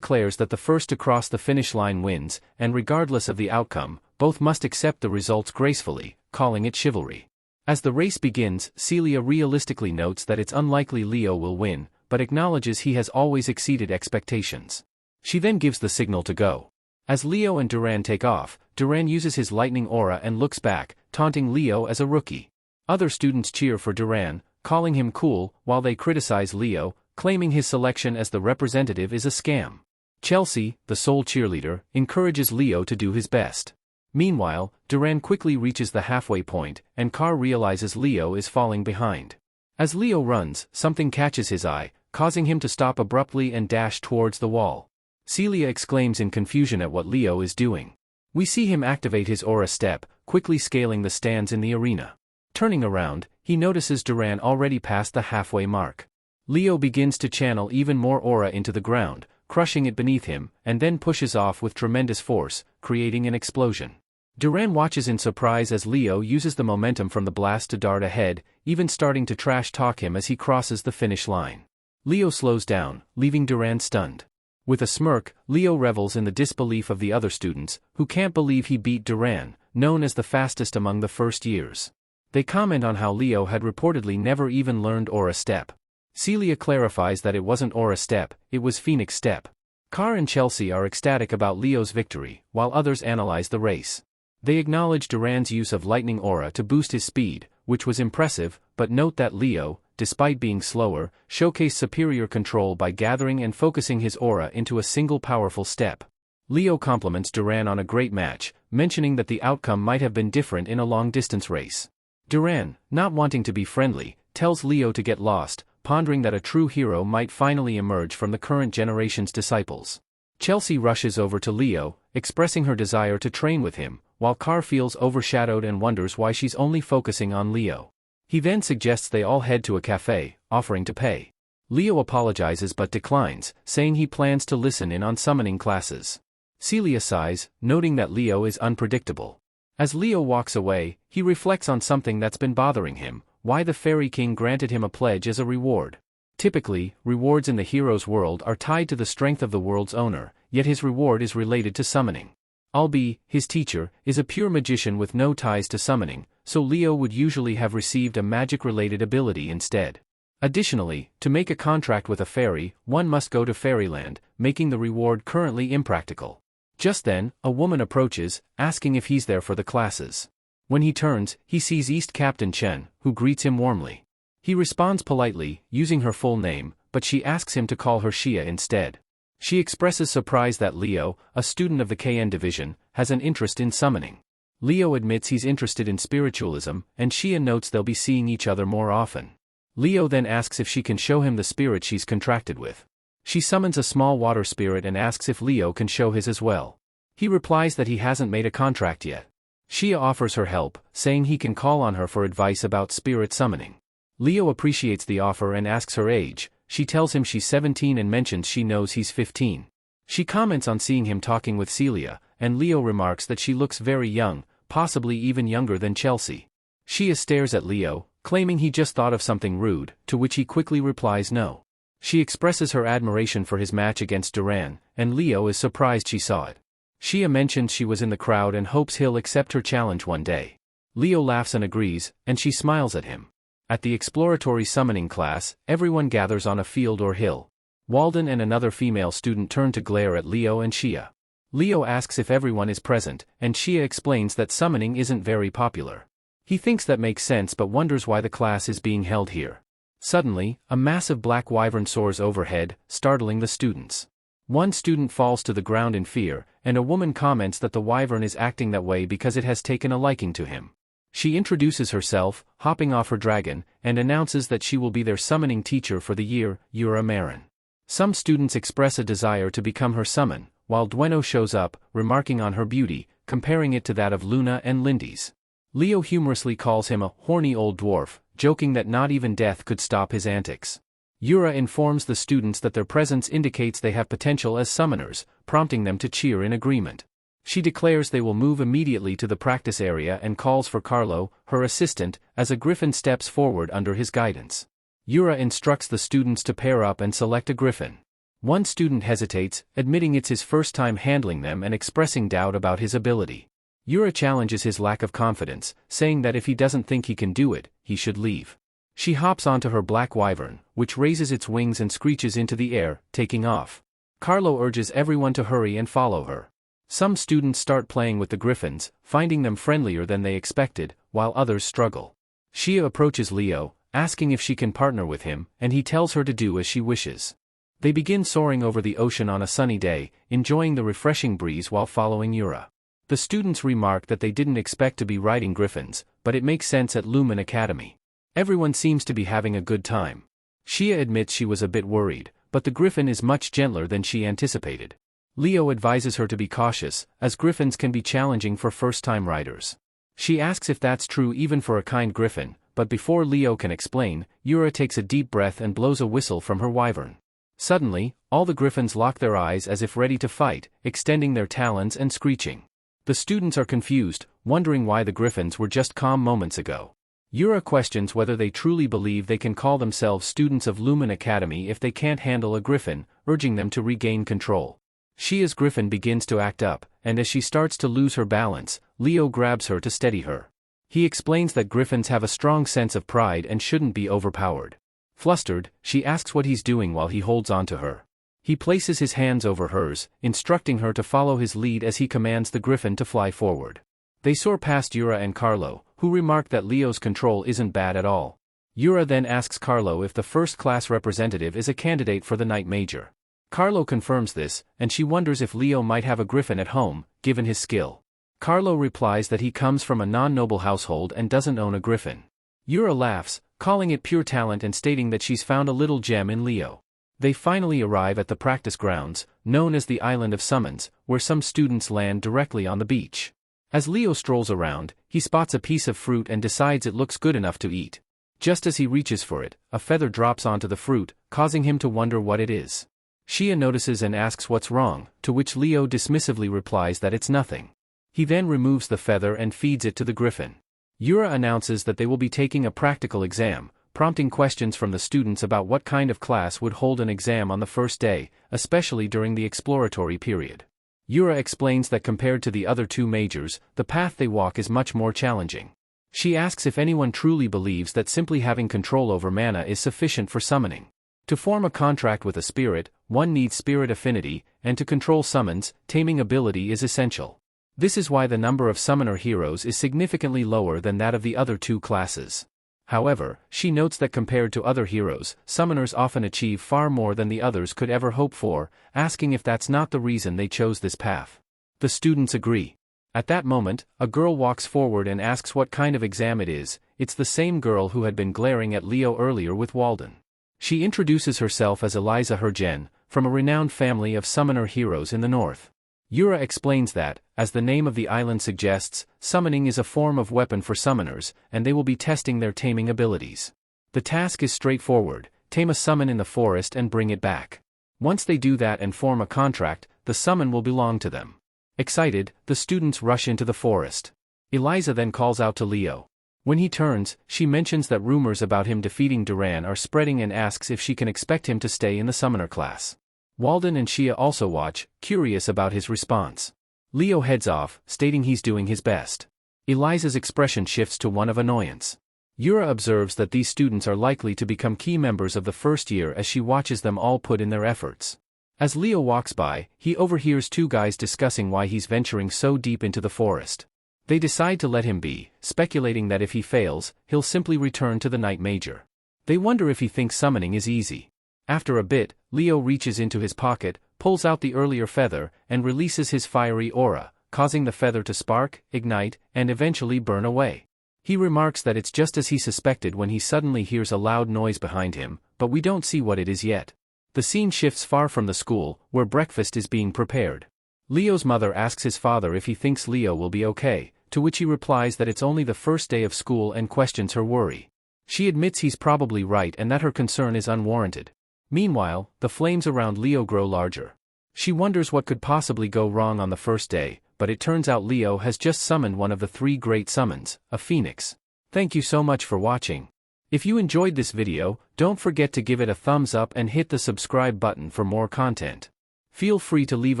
Declares that the first to cross the finish line wins, and regardless of the outcome, both must accept the results gracefully, calling it chivalry. As the race begins, Celia realistically notes that it's unlikely Leo will win, but acknowledges he has always exceeded expectations. She then gives the signal to go. As Leo and Duran take off, Duran uses his lightning aura and looks back, taunting Leo as a rookie. Other students cheer for Duran, calling him cool, while they criticize Leo, claiming his selection as the representative is a scam. Chelsea, the sole cheerleader, encourages Leo to do his best. Meanwhile, Duran quickly reaches the halfway point, and Carr realizes Leo is falling behind. As Leo runs, something catches his eye, causing him to stop abruptly and dash towards the wall. Celia exclaims in confusion at what Leo is doing. We see him activate his aura step, quickly scaling the stands in the arena. Turning around, he notices Duran already past the halfway mark. Leo begins to channel even more aura into the ground, crushing it beneath him, and then pushes off with tremendous force, creating an explosion. Duran watches in surprise as Leo uses the momentum from the blast to dart ahead, even starting to trash-talk him as he crosses the finish line. Leo slows down, leaving Duran stunned. With a smirk, Leo revels in the disbelief of the other students, who can't believe he beat Duran, known as the fastest among the first years. They comment on how Leo had reportedly never even learned aura step. Celia clarifies that it wasn't aura step, it was Phoenix step. Carr and Chelsea are ecstatic about Leo's victory, while others analyze the race. They acknowledge Duran's use of lightning aura to boost his speed, which was impressive, but note that Leo, despite being slower, showcased superior control by gathering and focusing his aura into a single powerful step. Leo compliments Duran on a great match, mentioning that the outcome might have been different in a long-distance race. Duran, not wanting to be friendly, tells Leo to get lost, pondering that a true hero might finally emerge from the current generation's disciples. Chelsea rushes over to Leo, expressing her desire to train with him, while Carr feels overshadowed and wonders why she's only focusing on Leo. He then suggests they all head to a cafe, offering to pay. Leo apologizes but declines, saying he plans to listen in on summoning classes. Celia sighs, noting that Leo is unpredictable. As Leo walks away, he reflects on something that's been bothering him, why the Fairy King granted him a pledge as a reward. Typically, rewards in the hero's world are tied to the strength of the world's owner, yet his reward is related to summoning. Albi, his teacher, is a pure magician with no ties to summoning, so Leo would usually have received a magic-related ability instead. Additionally, to make a contract with a fairy, one must go to Fairyland, making the reward currently impractical. Just then, a woman approaches, asking if he's there for the classes. When he turns, he sees East Captain Chen, who greets him warmly. He responds politely, using her full name, but she asks him to call her Xia instead. She expresses surprise that Leo, a student of the KN division, has an interest in summoning. Leo admits he's interested in spiritualism, and Xia notes they'll be seeing each other more often. Leo then asks if she can show him the spirit she's contracted with. She summons a small water spirit and asks if Leo can show his as well. He replies that he hasn't made a contract yet. Xia offers her help, saying he can call on her for advice about spirit summoning. Leo appreciates the offer and asks her age. She tells him she's 17 and mentions she knows he's 15. She comments on seeing him talking with Celia, and Leo remarks that she looks very young, possibly even younger than Chelsea. Xia stares at Leo, claiming he just thought of something rude, to which he quickly replies no. She expresses her admiration for his match against Duran, and Leo is surprised she saw it. Xia mentions she was in the crowd and hopes he'll accept her challenge one day. Leo laughs and agrees, and she smiles at him. At the exploratory summoning class, everyone gathers on a field or hill. Walden and another female student turn to glare at Leo and Xia. Leo asks if everyone is present, and Xia explains that summoning isn't very popular. He thinks that makes sense but wonders why the class is being held here. Suddenly, a massive black wyvern soars overhead, startling the students. One student falls to the ground in fear, and a woman comments that the wyvern is acting that way because it has taken a liking to him. She introduces herself, hopping off her dragon, and announces that she will be their summoning teacher for the year, Yura Marin. Some students express a desire to become her summon, while Dueno shows up, remarking on her beauty, comparing it to that of Luna and Lindy's. Leo humorously calls him a horny old dwarf, joking that not even death could stop his antics. Yura informs the students that their presence indicates they have potential as summoners, prompting them to cheer in agreement. She declares they will move immediately to the practice area and calls for Carlo, her assistant, as a griffin steps forward under his guidance. Yura instructs the students to pair up and select a griffin. One student hesitates, admitting it's his first time handling them and expressing doubt about his ability. Yura challenges his lack of confidence, saying that if he doesn't think he can do it, he should leave. She hops onto her black wyvern, which raises its wings and screeches into the air, taking off. Carlo urges everyone to hurry and follow her. Some students start playing with the griffins, finding them friendlier than they expected, while others struggle. Xia approaches Leo, asking if she can partner with him, and he tells her to do as she wishes. They begin soaring over the ocean on a sunny day, enjoying the refreshing breeze while following Yura. The students remark that they didn't expect to be riding griffins, but it makes sense at Lumen Academy. Everyone seems to be having a good time. Xia admits she was a bit worried, but the griffin is much gentler than she anticipated. Leo advises her to be cautious, as griffins can be challenging for first-time riders. She asks if that's true even for a kind griffin, but before Leo can explain, Yura takes a deep breath and blows a whistle from her wyvern. Suddenly, all the griffins lock their eyes as if ready to fight, extending their talons and screeching. The students are confused, wondering why the griffins were just calm moments ago. Yura questions whether they truly believe they can call themselves students of Lumen Academy if they can't handle a griffin, urging them to regain control. Xia's griffin begins to act up, and as she starts to lose her balance, Leo grabs her to steady her. He explains that griffins have a strong sense of pride and shouldn't be overpowered. Flustered, she asks what he's doing while he holds on to her. He places his hands over hers, instructing her to follow his lead as he commands the griffin to fly forward. They soar past Yura and Carlo, who remark that Leo's control isn't bad at all. Yura then asks Carlo if the first-class representative is a candidate for the Knight Major. Carlo confirms this, and she wonders if Leo might have a griffin at home, given his skill. Carlo replies that he comes from a non-noble household and doesn't own a griffin. Yura laughs, calling it pure talent and stating that she's found a little gem in Leo. They finally arrive at the practice grounds, known as the Island of Summons, where some students land directly on the beach. As Leo strolls around, he spots a piece of fruit and decides it looks good enough to eat. Just as he reaches for it, a feather drops onto the fruit, causing him to wonder what it is. Xia notices and asks what's wrong, to which Leo dismissively replies that it's nothing. He then removes the feather and feeds it to the griffin. Yura announces that they will be taking a practical exam, prompting questions from the students about what kind of class would hold an exam on the first day, especially during the exploratory period. Yura explains that compared to the other two majors, the path they walk is much more challenging. She asks if anyone truly believes that simply having control over mana is sufficient for summoning. To form a contract with a spirit, one needs spirit affinity, and to control summons, taming ability is essential. This is why the number of summoner heroes is significantly lower than that of the other two classes. However, she notes that compared to other heroes, summoners often achieve far more than the others could ever hope for, asking if that's not the reason they chose this path. The students agree. At that moment, a girl walks forward and asks what kind of exam it is. It's the same girl who had been glaring at Leo earlier with Walden. She introduces herself as Eliza Hergen, from a renowned family of summoner heroes in the north. Yura explains that, as the name of the island suggests, summoning is a form of weapon for summoners, and they will be testing their taming abilities. The task is straightforward: tame a summon in the forest and bring it back. Once they do that and form a contract, the summon will belong to them. Excited, the students rush into the forest. Eliza then calls out to Leo. When he turns, she mentions that rumors about him defeating Duran are spreading and asks if she can expect him to stay in the summoner class. Walden and Shia also watch, curious about his response. Leo heads off, stating he's doing his best. Eliza's expression shifts to one of annoyance. Yura observes that these students are likely to become key members of the first year as she watches them all put in their efforts. As Leo walks by, he overhears two guys discussing why he's venturing so deep into the forest. They decide to let him be, speculating that if he fails, he'll simply return to the Night Major. They wonder if he thinks summoning is easy. After a bit, Leo reaches into his pocket, pulls out the earlier feather, and releases his fiery aura, causing the feather to spark, ignite, and eventually burn away. He remarks that it's just as he suspected when he suddenly hears a loud noise behind him, but we don't see what it is yet. The scene shifts far from the school, where breakfast is being prepared. Leo's mother asks his father if he thinks Leo will be okay, to which he replies that it's only the first day of school and questions her worry. She admits he's probably right and that her concern is unwarranted. Meanwhile, the flames around Leo grow larger. She wonders what could possibly go wrong on the first day, but it turns out Leo has just summoned one of the 3 great summons, a phoenix. Thank you so much for watching. If you enjoyed this video, don't forget to give it a thumbs up and hit the subscribe button for more content. Feel free to leave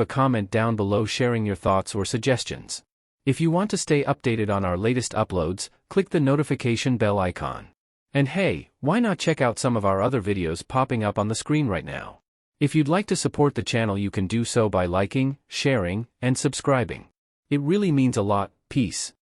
a comment down below sharing your thoughts or suggestions. If you want to stay updated on our latest uploads, click the notification bell icon. And hey, why not check out some of our other videos popping up on the screen right now? If you'd like to support the channel, you can do so by liking, sharing, and subscribing. It really means a lot. Peace.